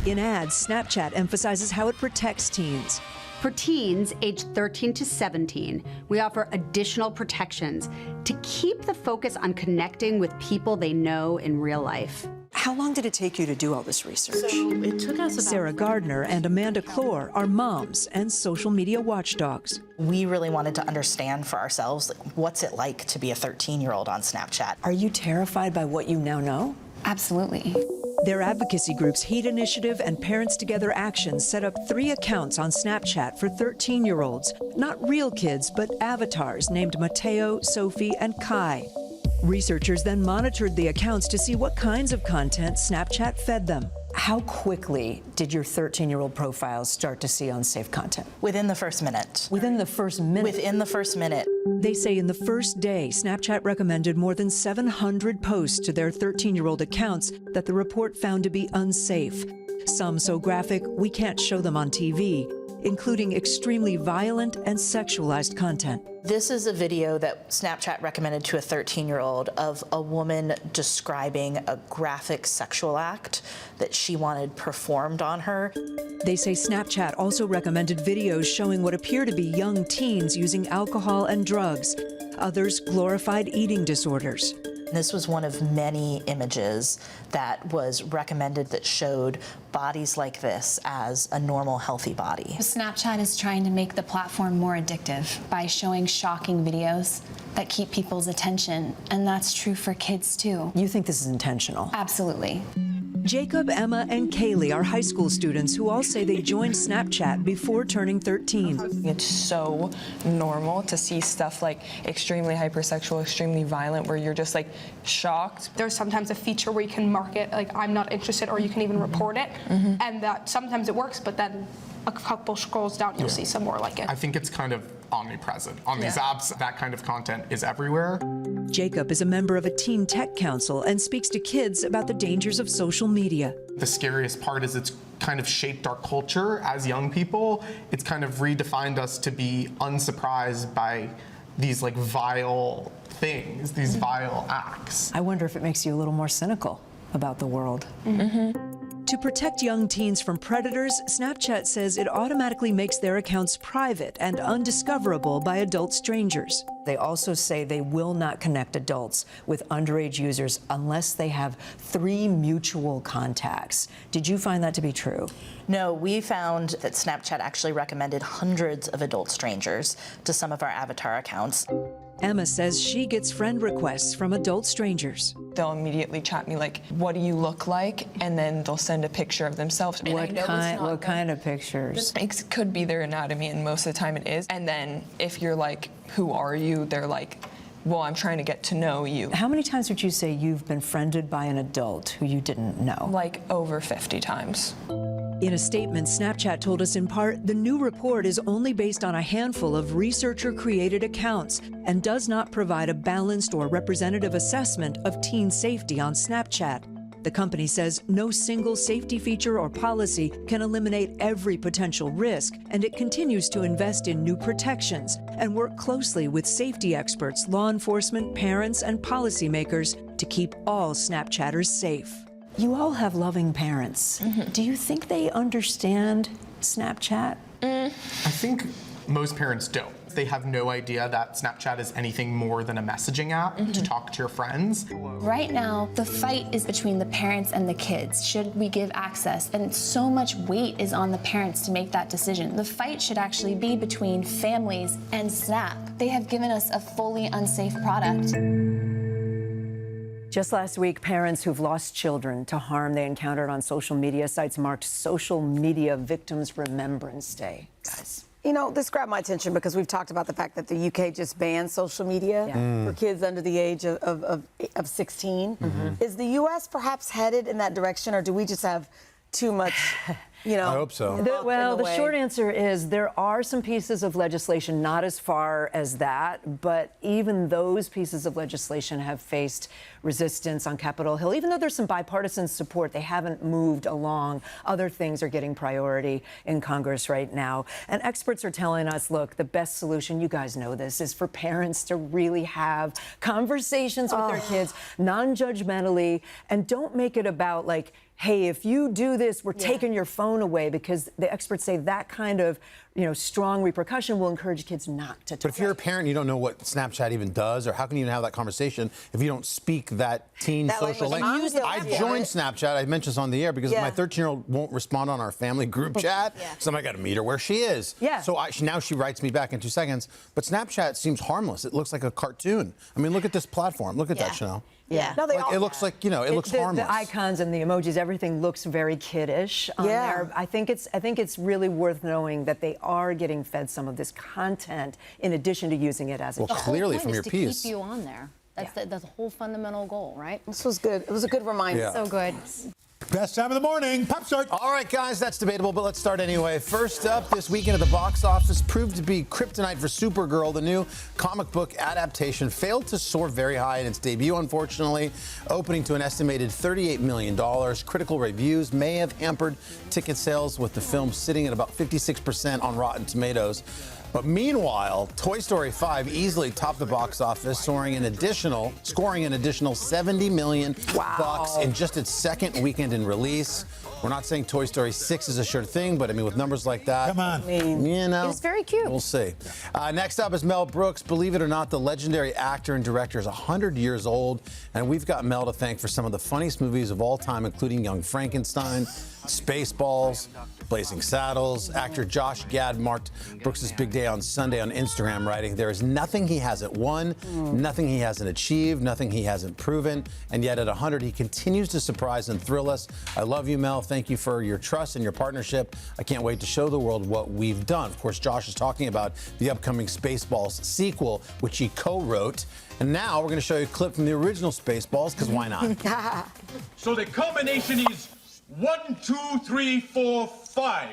In ads, Snapchat emphasizes how it protects teens. For teens aged 13 to 17, we offer additional protections to keep the focus on connecting with people they know in real life. How long did it take you to do all this research? So it took us about Sarah Gardner and Amanda Clore are moms and social media watchdogs. We really wanted to understand for ourselves, like, what's it like to be a 13-year-old on Snapchat? Are you terrified by what you now know? Absolutely. Their advocacy groups Hate Initiative and Parents Together Action set up 3 accounts on Snapchat for 13-year-olds. Not real kids, but avatars named Mateo, Sophie, and Kai. Researchers then monitored the accounts to see what kinds of content Snapchat fed them. How quickly did your 13-year-old profiles start to see unsafe content? Within the first minute. Within the first minute? Within the first minute. They say in the first day, Snapchat recommended more than 700 posts to their 13-year-old accounts that the report found to be unsafe. Some so graphic we can't show them on TV, including extremely violent and sexualized content. This is a video that Snapchat recommended to a 13-year-old of a woman describing a graphic sexual act that she wanted performed on her. They say Snapchat also recommended videos showing what appear to be young teens using alcohol and drugs. Others glorified eating disorders. This was one of many images that was recommended that showed bodies like this as a normal, healthy body. Snapchat is trying to make the platform more addictive by showing shocking videos that keep people's attention, and that's true for kids too. You think this is intentional? Absolutely. Jacob, Emma, and Kaylee are high school students who all say they joined Snapchat before turning 13. It's so normal to see stuff like extremely hypersexual, extremely violent, where you're just like shocked. There's sometimes a feature where you can mark it like I'm not interested, or you can even report it, and that sometimes it works, but then a couple scrolls down you'll see some more like it. I think it's kind of omnipresent. On these apps, that kind of content is everywhere. Jacob is a member of a teen tech council and speaks to kids about the dangers of social media. The scariest part is it's kind of shaped our culture as young people. It's kind of redefined us to be unsurprised by these like vile things, these vile acts. I wonder if it makes you a little more cynical about the world. To protect young teens from predators, Snapchat says it automatically makes their accounts private and undiscoverable by adult strangers. They also say they will not connect adults with underage users unless they have 3 mutual contacts. Did you find that to be true? No, we found that Snapchat actually recommended hundreds of adult strangers to some of our avatar accounts. Emma says she gets friend requests from adult strangers. They'll immediately chat me like, what do you look like? And then they'll send a picture of themselves. What kind of pictures? It could be their anatomy, and most of the time it is. And then if you're like, who are you? They're like, well, I'm trying to get to know you. How many times would you say you've been friended by an adult who you didn't know? Like over 50 times. In a statement, Snapchat told us in part the new report is only based on a handful of researcher-created accounts and does not provide a balanced or representative assessment of teen safety on Snapchat. The company says no single safety feature or policy can eliminate every potential risk, and it continues to invest in new protections and work closely with safety experts, law enforcement, parents, and policymakers to keep all Snapchatters safe. You all have loving parents. Do you think they understand Snapchat? I think most parents don't. They have no idea that Snapchat is anything more than a messaging app to talk to your friends. Right now, the fight is between the parents and the kids. Should we give access? And so much weight is on the parents to make that decision. The fight should actually be between families and Snap. They have given us a fully unsafe product. Just last week, parents who've lost children to harm they encountered on social media sites marked Social Media Victims Remembrance Day. Guys. You know, this grabbed my attention because we've talked about the fact that the UK just banned social media for kids under the age of 16. Is the U.S. perhaps headed in that direction, or do we just have too much, you know. I hope so. The short answer is there are some pieces of legislation, not as far as that, but even those pieces of legislation have faced resistance on Capitol Hill. Even though there's some bipartisan support, they haven't moved along. Other things are getting priority in Congress right now. And experts are telling us, look, the best solution, you guys know this, is for parents to really have conversations with their kids, non-judgmentally, and don't make it about like, hey, if you do this, we're taking your phone away, because the experts say that kind of, strong repercussion will encourage kids not to touch. But if you're a parent, you don't know what Snapchat even does, or how can you even have that conversation if you don't speak that teen social language? I joined Snapchat. I mentioned this on the air because my 13-year-old won't respond on our family group chat. So I got to meet her where she is. So now she writes me back in 2 seconds. But Snapchat seems harmless. It looks like a cartoon. I mean, look at this platform. Look at that, Chanel. Yeah. No, it looks like, it looks harmless. The icons and the emojis, everything looks very kiddish on there. I think it's really worth knowing that they are getting fed some of this content in addition to using it as a well, clearly from your piece. To keep you on there. That's the whole fundamental goal, right? This was good. It was a good reminder. So good. Best time of the morning, Pop Start. All right, guys, that's debatable, but let's start anyway. First up, this weekend at the box office proved to be kryptonite for Supergirl. The new comic book adaptation failed to soar very high in its debut, unfortunately, opening to an estimated $38 million. Critical reviews may have hampered ticket sales, with the film sitting at about 56% on Rotten Tomatoes. But meanwhile, Toy Story 5 easily topped the box office, scoring an additional $70 million bucks in just its second weekend in release. We're not saying Toy Story 6 is a sure thing, but I mean, with numbers like that, come on, it's very cute. We'll see. Next up is Mel Brooks. Believe it or not, the legendary actor and director is 100 years old, and we've got Mel to thank for some of the funniest movies of all time, including Young Frankenstein, Spaceballs, Blazing Saddles. Actor Josh Gad marked Brooks' big day on Sunday on Instagram, writing, "There is nothing he hasn't won, nothing he hasn't achieved, nothing he hasn't proven, and yet at 100 he continues to surprise and thrill us. I love you, Mel. Thank you for your trust and your partnership. I can't wait to show the world what we've done." Of course, Josh is talking about the upcoming Spaceballs sequel, which he co-wrote. And now we're going to show you a clip from the original Spaceballs, because why not? So the combination is 1, 2, 3, 4, 5.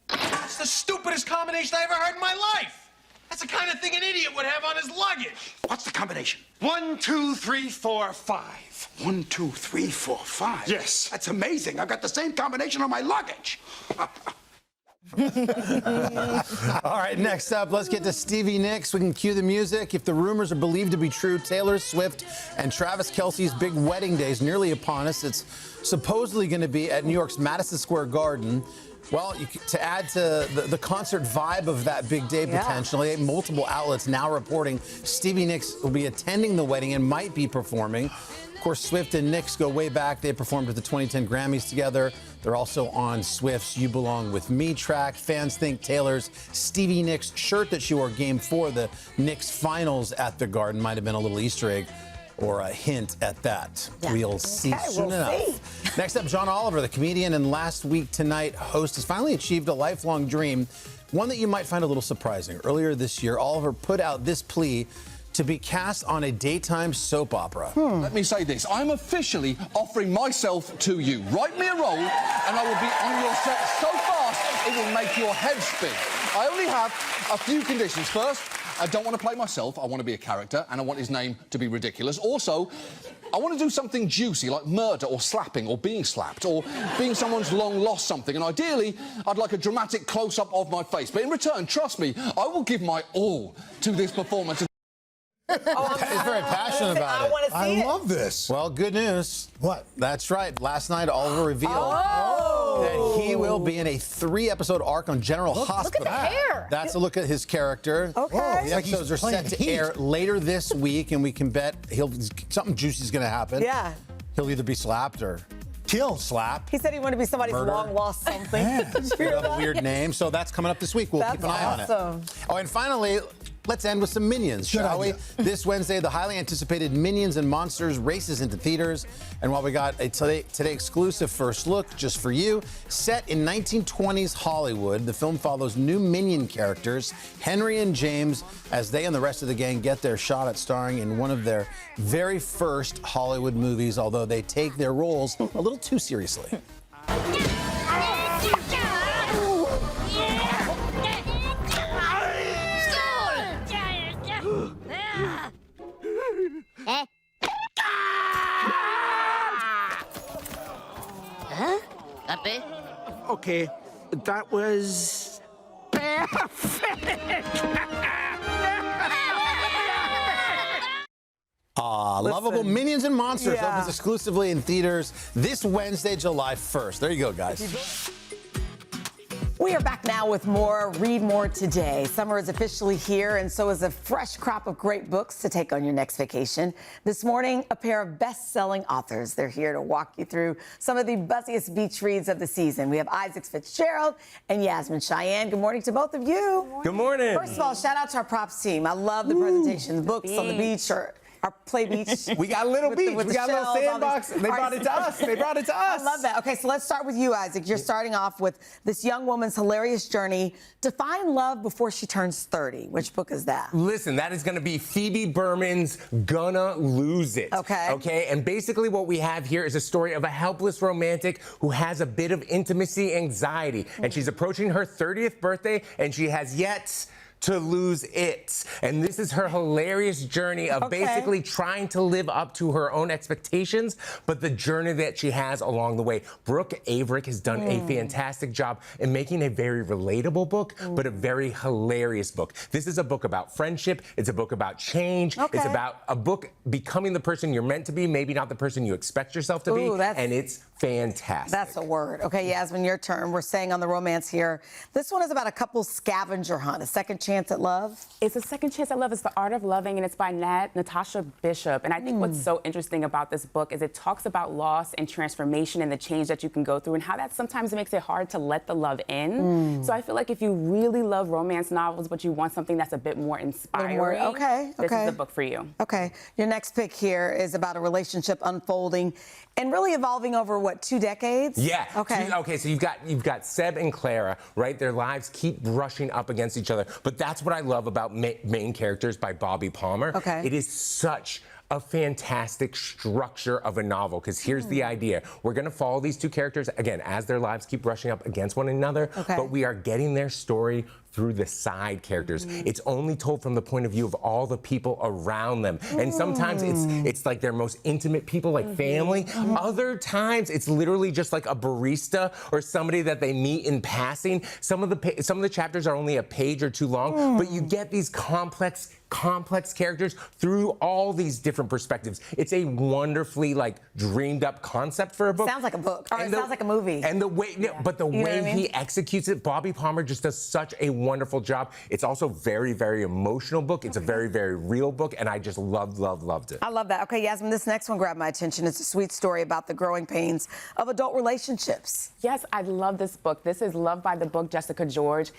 That's the stupidest combination I ever heard in my life. That's the kind of thing an idiot would have on his luggage. What's the combination? 1, 2, 3, 4, 5. 1, 2, 3, 4, 5. Yes. That's amazing. I've got the same combination on my luggage. All right, next up, let's get to Stevie Nicks. We can cue the music. If the rumors are believed to be true, Taylor Swift and Travis Kelce's big wedding day is nearly upon us. It's supposedly going to be at New York's Madison Square Garden. Well, to add to the concert vibe of that big day, potentially, multiple outlets now reporting Stevie Nicks will be attending the wedding and might be performing. Of course, Swift and Nicks go way back. They performed at the 2010 Grammys together. They're also on Swift's You Belong With Me track. Fans think Taylor's Stevie Nicks shirt that she wore Game 4, the Knicks finals at the Garden, might have been a little Easter egg or a hint at that. We'll see soon enough. Next up, John Oliver, the comedian and Last Week Tonight host, has finally achieved a lifelong dream, one that you might find a little surprising. Earlier this year, Oliver put out this plea to be cast on a daytime soap opera. Let me say this. I'm officially offering myself to you. Write me a role, and I will be on your set so fast it will make your head spin. I only have a few conditions. First, I don't want to play myself. I want to be a character, and I want his name to be ridiculous. Also, I want to do something juicy, like murder or slapping or being slapped or being someone's long lost something. And ideally, I'd like a dramatic close-up of my face. But in return, trust me, I will give my all to this performance. He's very passionate about it. I love this. Well, good news. What? That's right. Last night, Oliver revealed that he will be in a 3-episode arc on General Hospital. Look at the hair. That's a look at his character. Okay. The episodes are set to air later this week, and we can bet something juicy is going to happen. Yeah. He'll either be slapped or killed. Slap. He said he wanted to be somebody's long lost something. A weird name. So that's coming up this week. We'll keep an eye on it. Oh, and finally, let's end with some Minions, shall we? This Wednesday, the highly anticipated Minions and Monsters races into theaters. And while we got a today exclusive first look just for you, set in 1920s Hollywood, the film follows new Minion characters, Henry and James, as they and the rest of the gang get their shot at starring in one of their very first Hollywood movies, although they take their roles a little too seriously. Huh? Kape? Okay, that was Lovable Minions and Monsters Yeah. opens exclusively in theaters this Wednesday, July 1st. There you go, guys. We are back now with more Read More today. Summer is officially here, and so is a fresh crop of great books to take on your next vacation. This morning, a pair of best-selling authors. They're here to walk you through some of the buzziest beach reads of the season. We have Isaac Fitzgerald and Yasmin Cheyenne. Good morning to both of you. Good morning. First of all, shout out to our props team. I love the presentation. The books on the beach or our play beach. We got a little with beach. with We the got a little shells, all sandbox. these- They All brought right, it to us. They brought it to us. I love that. Okay, so let's start with you, Isaac. You're starting off with this young woman's hilarious journey to find love before she turns 30. Which book is that? Listen, that is going to be Phoebe Berman's Gonna Lose It. Okay. Okay, and basically what we have here is a story of a helpless romantic who has a bit of intimacy anxiety. And she's approaching her 30th birthday, and she has yet to lose it. And this is her hilarious journey of basically trying to live up to her own expectations, but the journey that she has along the way. Brooke Averick has done a fantastic job in making a very relatable book, but a very hilarious book. This is a book about friendship. It's a book about change. It's about a book becoming the person you're meant to be, maybe not the person you expect yourself to be. And it's fantastic. That's a word. Okay, Yasmin, your turn. We're staying on the romance here. This one is about a couple's scavenger hunt, a second chance at love. It's A Second Chance at Love. It's The Art of Loving, and it's by Natasha Bishop. And I think what's so interesting about this book is it talks about loss and transformation and the change that you can go through and how that sometimes makes it hard to let the love in. So I feel like if you really love romance novels, but you want something that's a bit more inspiring, this is the book for you. Okay. Your next pick here is about a relationship unfolding and really evolving over, what, 2 decades? Yeah. Okay. Okay, so you've got Seb and Clara, right? Their lives keep brushing up against each other. But that's what I love about Main Characters by Bobby Palmer. Okay. It is such a fantastic structure of a novel, because here's the idea. We're going to follow these two characters, again, as their lives keep brushing up against one another, but we are getting their story through the side characters. It's only told from the point of view of all the people around them. And sometimes it's like their most intimate people, like family. Other times it's literally just like a barista or somebody that they meet in passing. Some of the chapters are only a page or two long, but you get these complex characters through all these different perspectives. It's a wonderfully dreamed up concept for a book. Sounds like a book, or it sounds like a movie. And the way, but the way he executes it, Bobby Palmer just does such a wonderful job. It's also very, very emotional book. It's a very, very real book, and I just loved it. I love that. Okay, Yasmin, this next one grabbed my attention. It's a sweet story about the growing pains of adult relationships. Yes, I love this book. This is Love by the Book, Jessica George.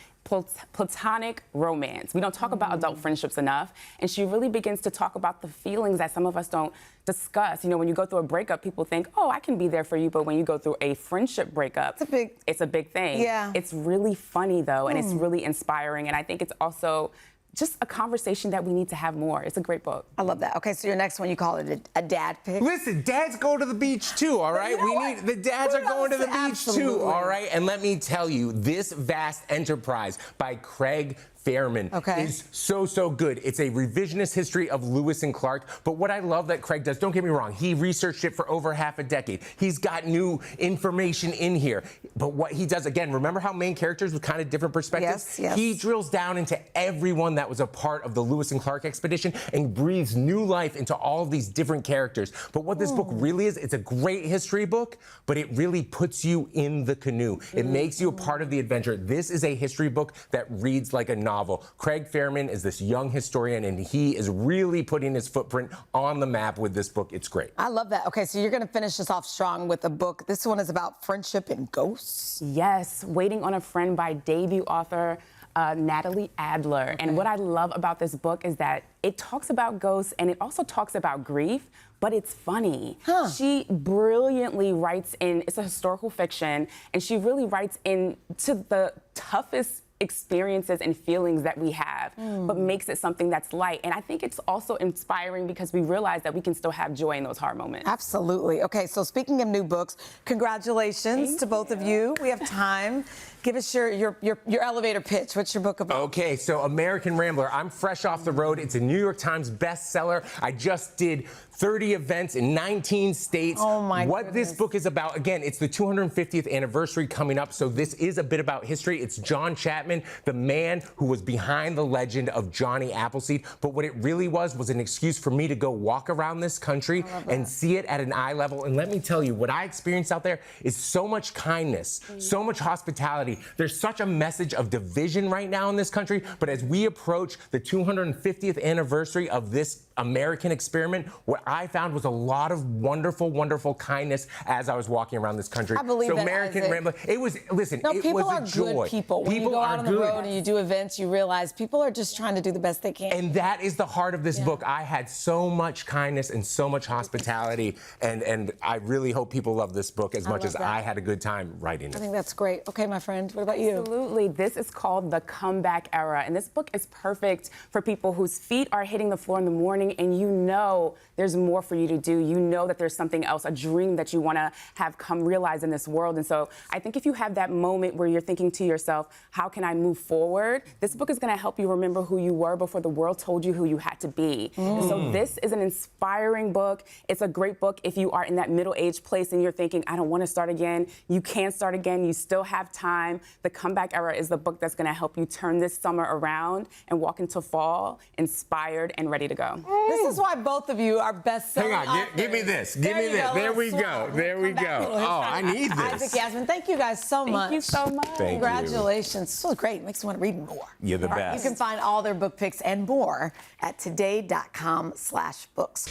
Platonic romance. We don't talk about adult friendships enough, and she really begins to talk about the feelings that some of us don't discuss. You know, when you go through a breakup, people think, oh, I can be there for you, but when you go through a friendship breakup, it's a big thing. Yeah. It's really funny, though, and it's really inspiring, and I think it's also just a conversation that we need to have more. It's a great book. I love that. Okay, so your next one, you call it a dad pick. Listen, dads go to the beach too, all right? The dads are going to the beach too, all right? And let me tell you, this vast enterprise by Craig Fairman is so good. It's a revisionist history of Lewis and Clark. But what I love that Craig does, don't get me wrong, he researched it for over half a decade. He's got new information in here. But what he does, again, remember how Main Characters with kind of different perspectives? Yes. He drills down into everyone that was a part of the Lewis and Clark expedition and breathes new life into all of these different characters. But what this book really is, it's a great history book, but it really puts you in the canoe. It makes you a part of the adventure. This is a history book that reads like a novel. Craig Fairman is this young historian, and he is really putting his footprint on the map with this book. It's great. I love that. Okay, so you're going to finish this off strong with a book. This one is about friendship and ghosts. Yes, Waiting on a Friend by debut author Natalie Adler. And what I love about this book is that it talks about ghosts and it also talks about grief, but it's funny. She brilliantly writes in, it's a historical fiction, and she really writes in to the toughest experiences and feelings that we have, but makes it something that's light. And I think it's also inspiring because we realize that we can still have joy in those hard moments. Absolutely. Okay, so speaking of new books, congratulations to both of you. We have time. Give us your elevator pitch. What's your book about? Okay, so American Rambler. I'm fresh off the road. It's a New York Times bestseller. I just did 30 events in 19 states. Oh my What goodness. this book is about, again, it's the 250th anniversary coming up, so this is a bit about history. It's John Chapman, the man who was behind the legend of Johnny Appleseed. But what it really was an excuse for me to go walk around this country and see it at an eye level. And let me tell you, what I experienced out there is so much kindness, so much hospitality. There's such a message of division right now in this country, but as we approach the 250th anniversary of this American experiment, what I found was a lot of wonderful, wonderful kindness as I was walking around this country. I believe so that, American Isaac. Rambler, it was, listen, No, it people was are a joy. good people. When you go out on the road and you do events, you realize people are just trying to do the best they can. And that is the heart of this book. I had so much kindness and so much hospitality, and I really hope people love this book as much as I had a good time writing it. I think that's great. Okay, my friend, what about you? Absolutely. This is called The Comeback Era, and this book is perfect for people whose feet are hitting the floor in the morning and you know there's more for you to do. You know that there's something else, a dream that you want to have come realize in this world. And so I think if you have that moment where you're thinking to yourself, how can I move forward? This book is going to help you remember who you were before the world told you who you had to be. And so this is an inspiring book. It's a great book if you are in that middle-aged place and you're thinking, I don't want to start again. You can start again. You still have time. The Comeback Era is the book that's going to help you turn this summer around and walk into fall inspired and ready to go. This is why both of you are best-selling Hang on, give me this. Give me this. There we go. There we go. Oh, I need this. Isaac, Yasmin, thank you guys so much. Thank you so much. Thank you. Congratulations. This was great. Makes me want to read more. You're the All right, best. you can find all their book picks and more at today.com/books.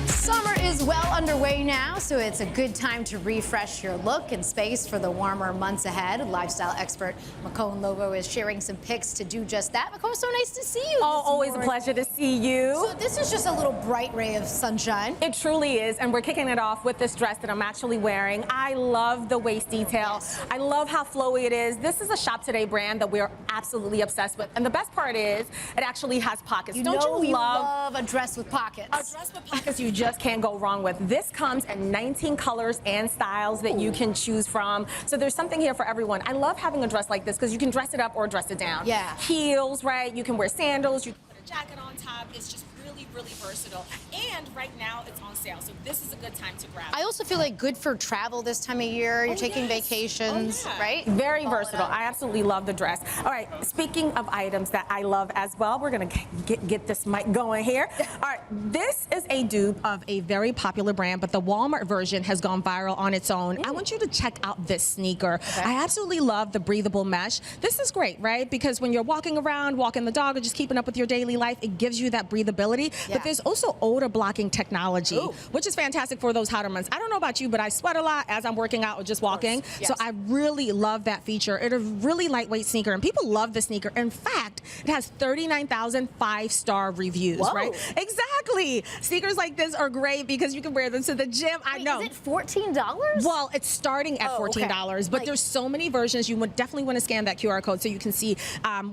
Summer is well underway now, so it's a good time to refresh your look and space for the warmer months ahead. Lifestyle expert Macone Lobo is sharing some picks to do just that. Macone, so nice to see you. Oh, always a pleasure to see you. So this is just a little bright ray of sunshine. It truly is, and we're kicking it off with this dress that I'm actually wearing. I love the waist detail. Yes. I love how flowy it is. This is a Shop Today brand that we're absolutely obsessed with, and the best part is it actually has pockets. Don't you love a dress with pockets? A dress with pockets you just can't go wrong with. This comes in 19 colors and styles that you can choose from. So there's something here for everyone. I love having a dress like this because you can dress it up or dress it down. Yeah. Heels, right? You can wear sandals. You can put a jacket on top. It's just really, really versatile. And right now it's on sale. So this is a good time to grab it. I also feel like good for travel this time of year. You're taking vacations, right? Very versatile. I absolutely love the dress. All right, speaking of items that I love as well, we're gonna get this mic going here. All right, this is a dupe of a very popular brand, but the Walmart version has gone viral on its own. I want you to check out this sneaker. I absolutely love the breathable mesh. This is great, right? Because when you're walking around, walking the dog, or just keeping up with your daily life, it gives you that breathability. But there's also odor blocking technology, which is fantastic for those hotter months. I don't know about you, but I sweat a lot as I'm working out or just walking. So I really love that feature. It's a really lightweight sneaker, and people love the sneaker. In fact, it has 39,000 five-star reviews, right? Exactly. Sneakers like this are great because you can wear them to the gym. I know. Is it $14? Well, it's starting at $14, but there's so many versions. You would definitely want to scan that QR code so you can see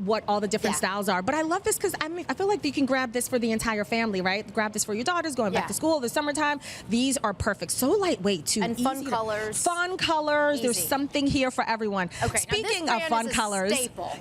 what all the different styles are. But I love this because I feel like you can grab this for the entire family, right? Grab this for your daughters going back to school, the summertime. These are perfect. So lightweight too. And fun colors. Fun colors. Easy. There's something here for everyone. Okay, Speaking of fun colors.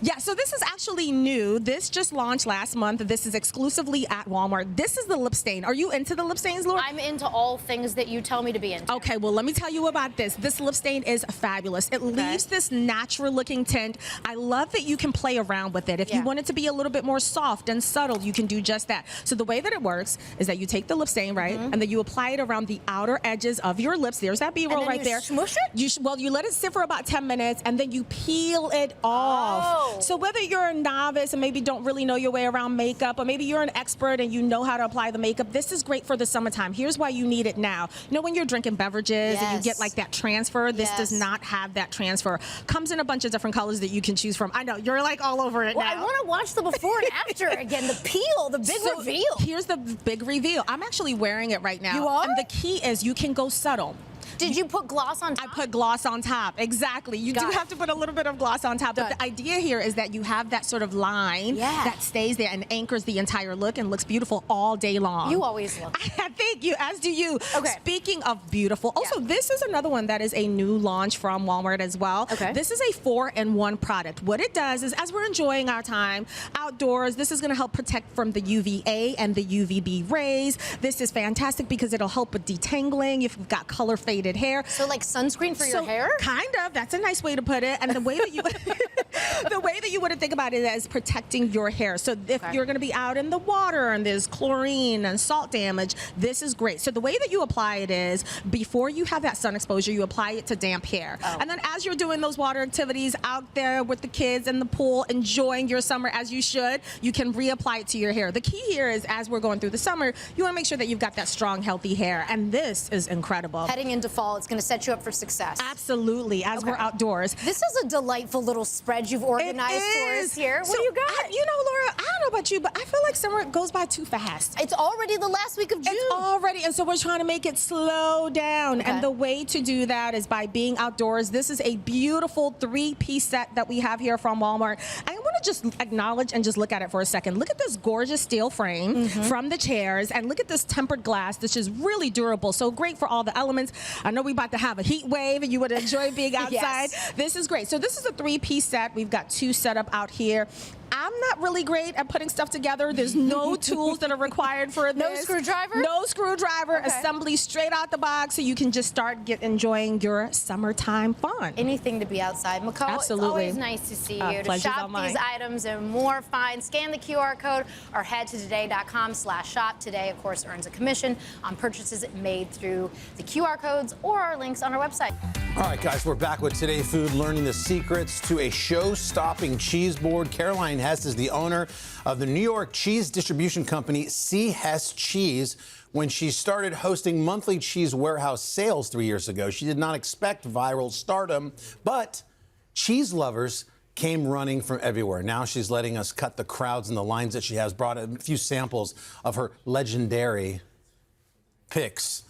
Yeah, so this is actually new. This just launched last month. This is exclusively at Walmart. This is the lip stain. Are you into the lip stains, Laura? I'm into all things that you tell me to be into. Okay, well, let me tell you about this. This lip stain is fabulous. It leaves this natural looking tint. I love that you can play around with it. If you want it to be a little bit more soft and subtle, you can do just that. So the way that it works is that you take the lip stain, right, and then you apply it around the outer edges of your lips. There's that B-roll right there. Smush it? Well, you let it sit for about 10 minutes, and then you peel it off. So whether you're a novice and maybe don't really know your way around makeup, or maybe you're an expert and you know how to apply the makeup, this is great for the summertime. Here's why you need it now. You know when you're drinking beverages and you get like that transfer? This does not have that transfer. Comes in a bunch of different colors that you can choose from. I know, you're like all over it now. I want to watch the before and after again. The peel, the big reveal. Here's the big reveal. I'm actually wearing it right now. You are? And the key is you can go subtle. Did you put gloss on top? I put gloss on top. Exactly. You do have to put a little bit of gloss on top. But the idea here is that you have that sort of line that stays there and anchors the entire look and looks beautiful all day long. You always look. Thank you, as do you. Okay. Speaking of beautiful, also this is another one that is a new launch from Walmart as well. Okay. This is a 4-in-1 product. What it does is, as we're enjoying our time outdoors, this is going to help protect from the UVA and the UVB rays. This is fantastic because it'll help with detangling if you've got color faded hair. So like sunscreen for your hair? Kind of. That's a nice way to put it. And the way that you the way that you want to think about it is protecting your hair. So if you're going to be out in the water and there's chlorine and salt damage, this is great. So the way that you apply it is before you have that sun exposure, you apply it to damp hair. And then as you're doing those water activities out there with the kids in the pool, enjoying your summer as you should, you can reapply it to your hair. The key here is, as we're going through the summer, you want to make sure that you've got that strong, healthy hair. And this is incredible. Heading into fall, it's going to set you up for success. Absolutely, as we're outdoors. This is a delightful little spread you've organized for us here. What do you got? You know, Laura, I don't know about you, but I feel like summer goes by too fast. It's already the last week of June. It's already, and so we're trying to make it slow down. And the way to do that is by being outdoors. This is a beautiful 3-piece set that we have here from Walmart. I want to just acknowledge and just look at it for a second. Look at this gorgeous steel frame from the chairs, and look at this tempered glass, which is really durable. So great for all the elements. I know we're about to have a heat wave, and you would enjoy being outside. This is great. So this is a 3-piece set. We've got 2 set up out here. I'm not really great at putting stuff together. There's no tools that are required for this. No screwdriver? No screwdriver. Assembly straight out the box, so you can just start enjoying your summertime fun. Anything to be outside. McCall, Absolutely. it's always nice to see you. To Pleasure's shop all mine. these items and more, find, scan the QR code or head to today.com/shop. Today, of course, earns a commission on purchases made through the QR codes or our links on our website. All right, guys, we're back with Today Food, learning the secrets to a show-stopping cheese board. Caroline Hess is the owner of the New York cheese distribution company, C. Hess Cheese. When she started hosting monthly cheese warehouse sales 3 years ago, she did not expect viral stardom, but cheese lovers came running from everywhere. Now she's letting us cut the crowds and the lines that she has. Brought a few samples of her legendary picks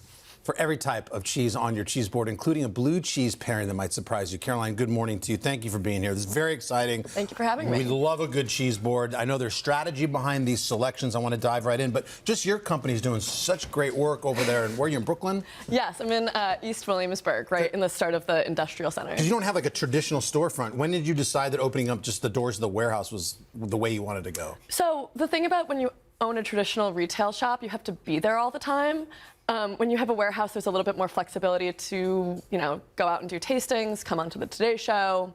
for every type of cheese on your cheese board, including a blue cheese pairing that might surprise you. Caroline, good morning to you. Thank you for being here. This is very exciting. Thank you for having me. We love a good cheese board. I know there's strategy behind these selections. I want to dive right in, but just your company's doing such great work over there. And where are you, in Brooklyn? Yes, I'm in East Williamsburg, right in the start of the industrial center. Because you don't have like a traditional storefront. When did you decide that opening up just the doors of the warehouse was the way you wanted to go? So the thing about when you own a traditional retail shop, you have to be there all the time. When you have a warehouse, there's a little bit more flexibility to, go out and do tastings, come onto the Today Show,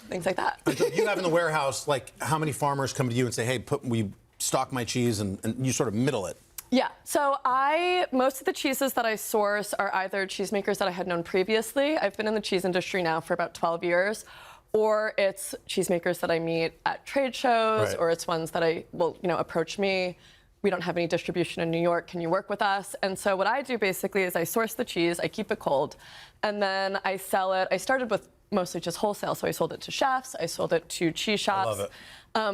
things like that. So you have in the warehouse, like, how many farmers come to you and say, hey, we stock my cheese, and you sort of middle it? Yeah, so most of the cheeses that I source are either cheesemakers that I had known previously. I've been in the cheese industry now for about 12 years. Or it's cheesemakers that I meet at trade shows, or it's ones that approach me. We don't have any distribution in New York. Can you work with us? And so what I do basically is I source the cheese, I keep it cold, and then I sell it. I started with mostly just wholesale, so I sold it to chefs, I sold it to cheese shops. I love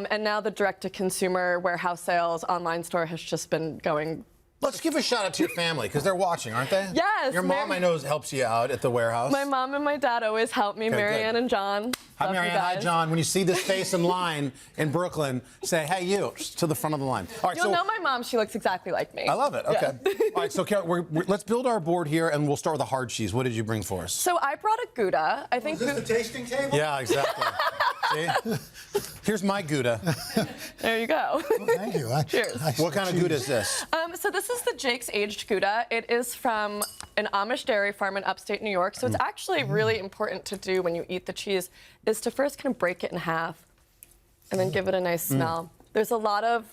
it. And now the direct-to-consumer warehouse sales online store has just been going. Let's give a shout out to your family, because they're watching, aren't they? Yes. Your mom, I know, helps you out at the warehouse. My mom and my dad always help me, Marianne and John. Hi, Love you Marianne. Hi, guys. John. When you see this face in line in Brooklyn, say, hey, you, to the front of the line. All right, You'll know my mom. She looks exactly like me. I love it. Okay. Yeah. All right, so Carol, let's build our board here, and we'll start with the hard cheese. What did you bring for us? So I brought a Gouda. I think. Is this the tasting table? Yeah, exactly. See? Here's my Gouda. There you go. Well, thank you. Cheers. What kind of Gouda is this? So this is the Jake's Aged Gouda. It is from an Amish dairy farm in upstate New York. So it's actually really important to do when you eat the cheese is to first kind of break it in half and then give it a nice smell. There's a lot of...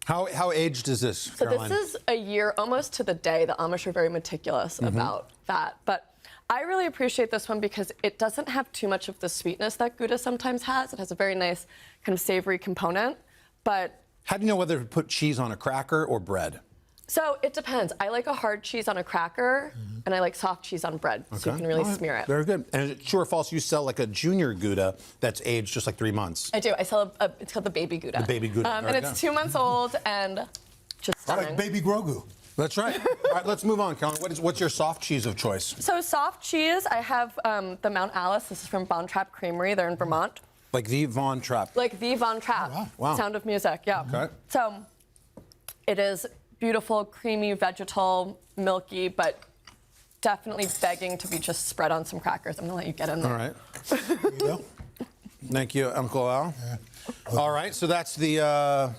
How aged is this, So Caroline? this is a year, almost to the day. The Amish are very meticulous about that. But I really appreciate this one because it doesn't have too much of the sweetness that Gouda sometimes has. It has a very nice kind of savory component, but... How do you know whether to put cheese on a cracker or bread? So it depends. I like a hard cheese on a cracker, and I like soft cheese on bread, so you can really smear it. Very good. And is it true or false you sell like a junior Gouda that's aged just like 3 months? I do. I sell it's called the baby Gouda. The baby Gouda. And it's 2 months old and just stunning. Like baby Grogu. That's right. All right, let's move on, Caroline. What's your soft cheese of choice? So soft cheese, I have the Mount Alice. This is from Von Trapp Creamery. They're in Vermont. Like the Von Trapp. Like the Von Trapp. Oh, wow. Sound of Music, yeah. Okay. So it is beautiful, creamy, vegetal, milky, but definitely begging to be just spread on some crackers. I'm gonna let you get in there. All right. There you go. Thank you, Uncle Al. Yeah. All right, so that's the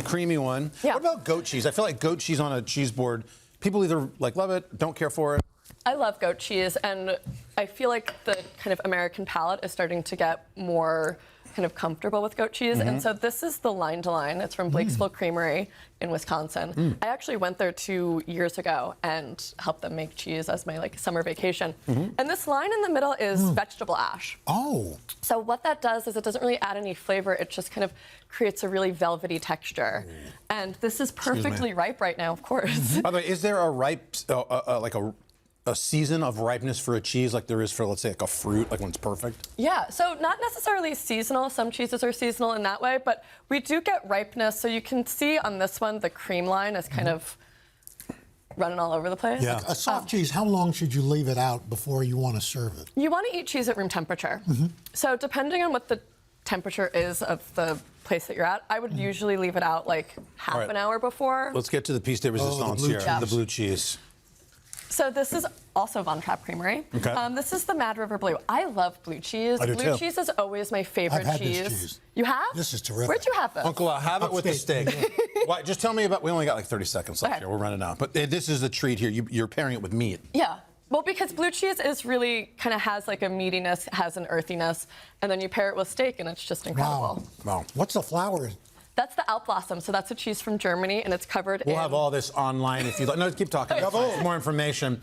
creamy one. Yeah. What about goat cheese? I feel like goat cheese on a cheese board, people either love it, don't care for it. I love goat cheese, and I feel like the kind of American palate is starting to get more kind of comfortable with goat cheese. And so this is the Line to Line. It's from Blakesville Creamery in Wisconsin. I actually went there 2 years ago and helped them make cheese as my summer vacation. And this line in the middle is vegetable ash. Oh. So what that does is it doesn't really add any flavor. It just kind of creates a really velvety texture. And this is perfectly ripe right now, of course. By the way, is there a ripe, a season of ripeness for a cheese like there is for, let's say, like a fruit, like when it's perfect? Yeah, so not necessarily seasonal. Some cheeses are seasonal in that way, but we do get ripeness. So you can see on this one, the cream line is kind of running all over the place. Yeah. A soft cheese, how long should you leave it out before you want to serve it? You want to eat cheese at room temperature. So depending on what the temperature is of the place that you're at, I would usually leave it out like half an hour before. Let's get to the piece de resistance here, the blue cheese. So this is also Von Trapp Creamery. Okay. This is the Mad River Blue. I love blue cheese. I do Blue too. cheese is always my favorite I've had cheese. this cheese. You have? This is terrific. Where'd you have this? Uncle Al, have it with the Upstate. steak. Why, just tell me about, we only got like 30 seconds left here. We're running out. But this is the treat here. You're pairing it with meat. Yeah. Well, because blue cheese is really kind of has like a meatiness, has an earthiness, and then you pair it with steak, and it's just incredible. Wow. What's the flour? That's the Alpblossom. So that's a cheese from Germany, and it's covered in... We'll have all this online if you'd like. No, keep talking. More information.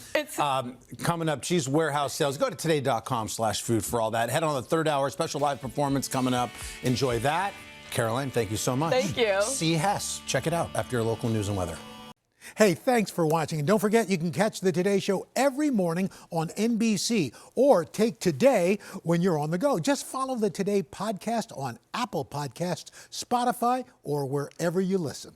Coming up, Cheese Warehouse sales. Go to today.com/food for all that. Head on the third hour. Special live performance coming up. Enjoy that. Caroline, thank you so much. Thank you. See Hess. Check it out after your local news and weather. Hey, thanks for watching. And don't forget, you can catch the Today Show every morning on NBC or take Today when you're on the go. Just follow the Today podcast on Apple Podcasts, Spotify, or wherever you listen.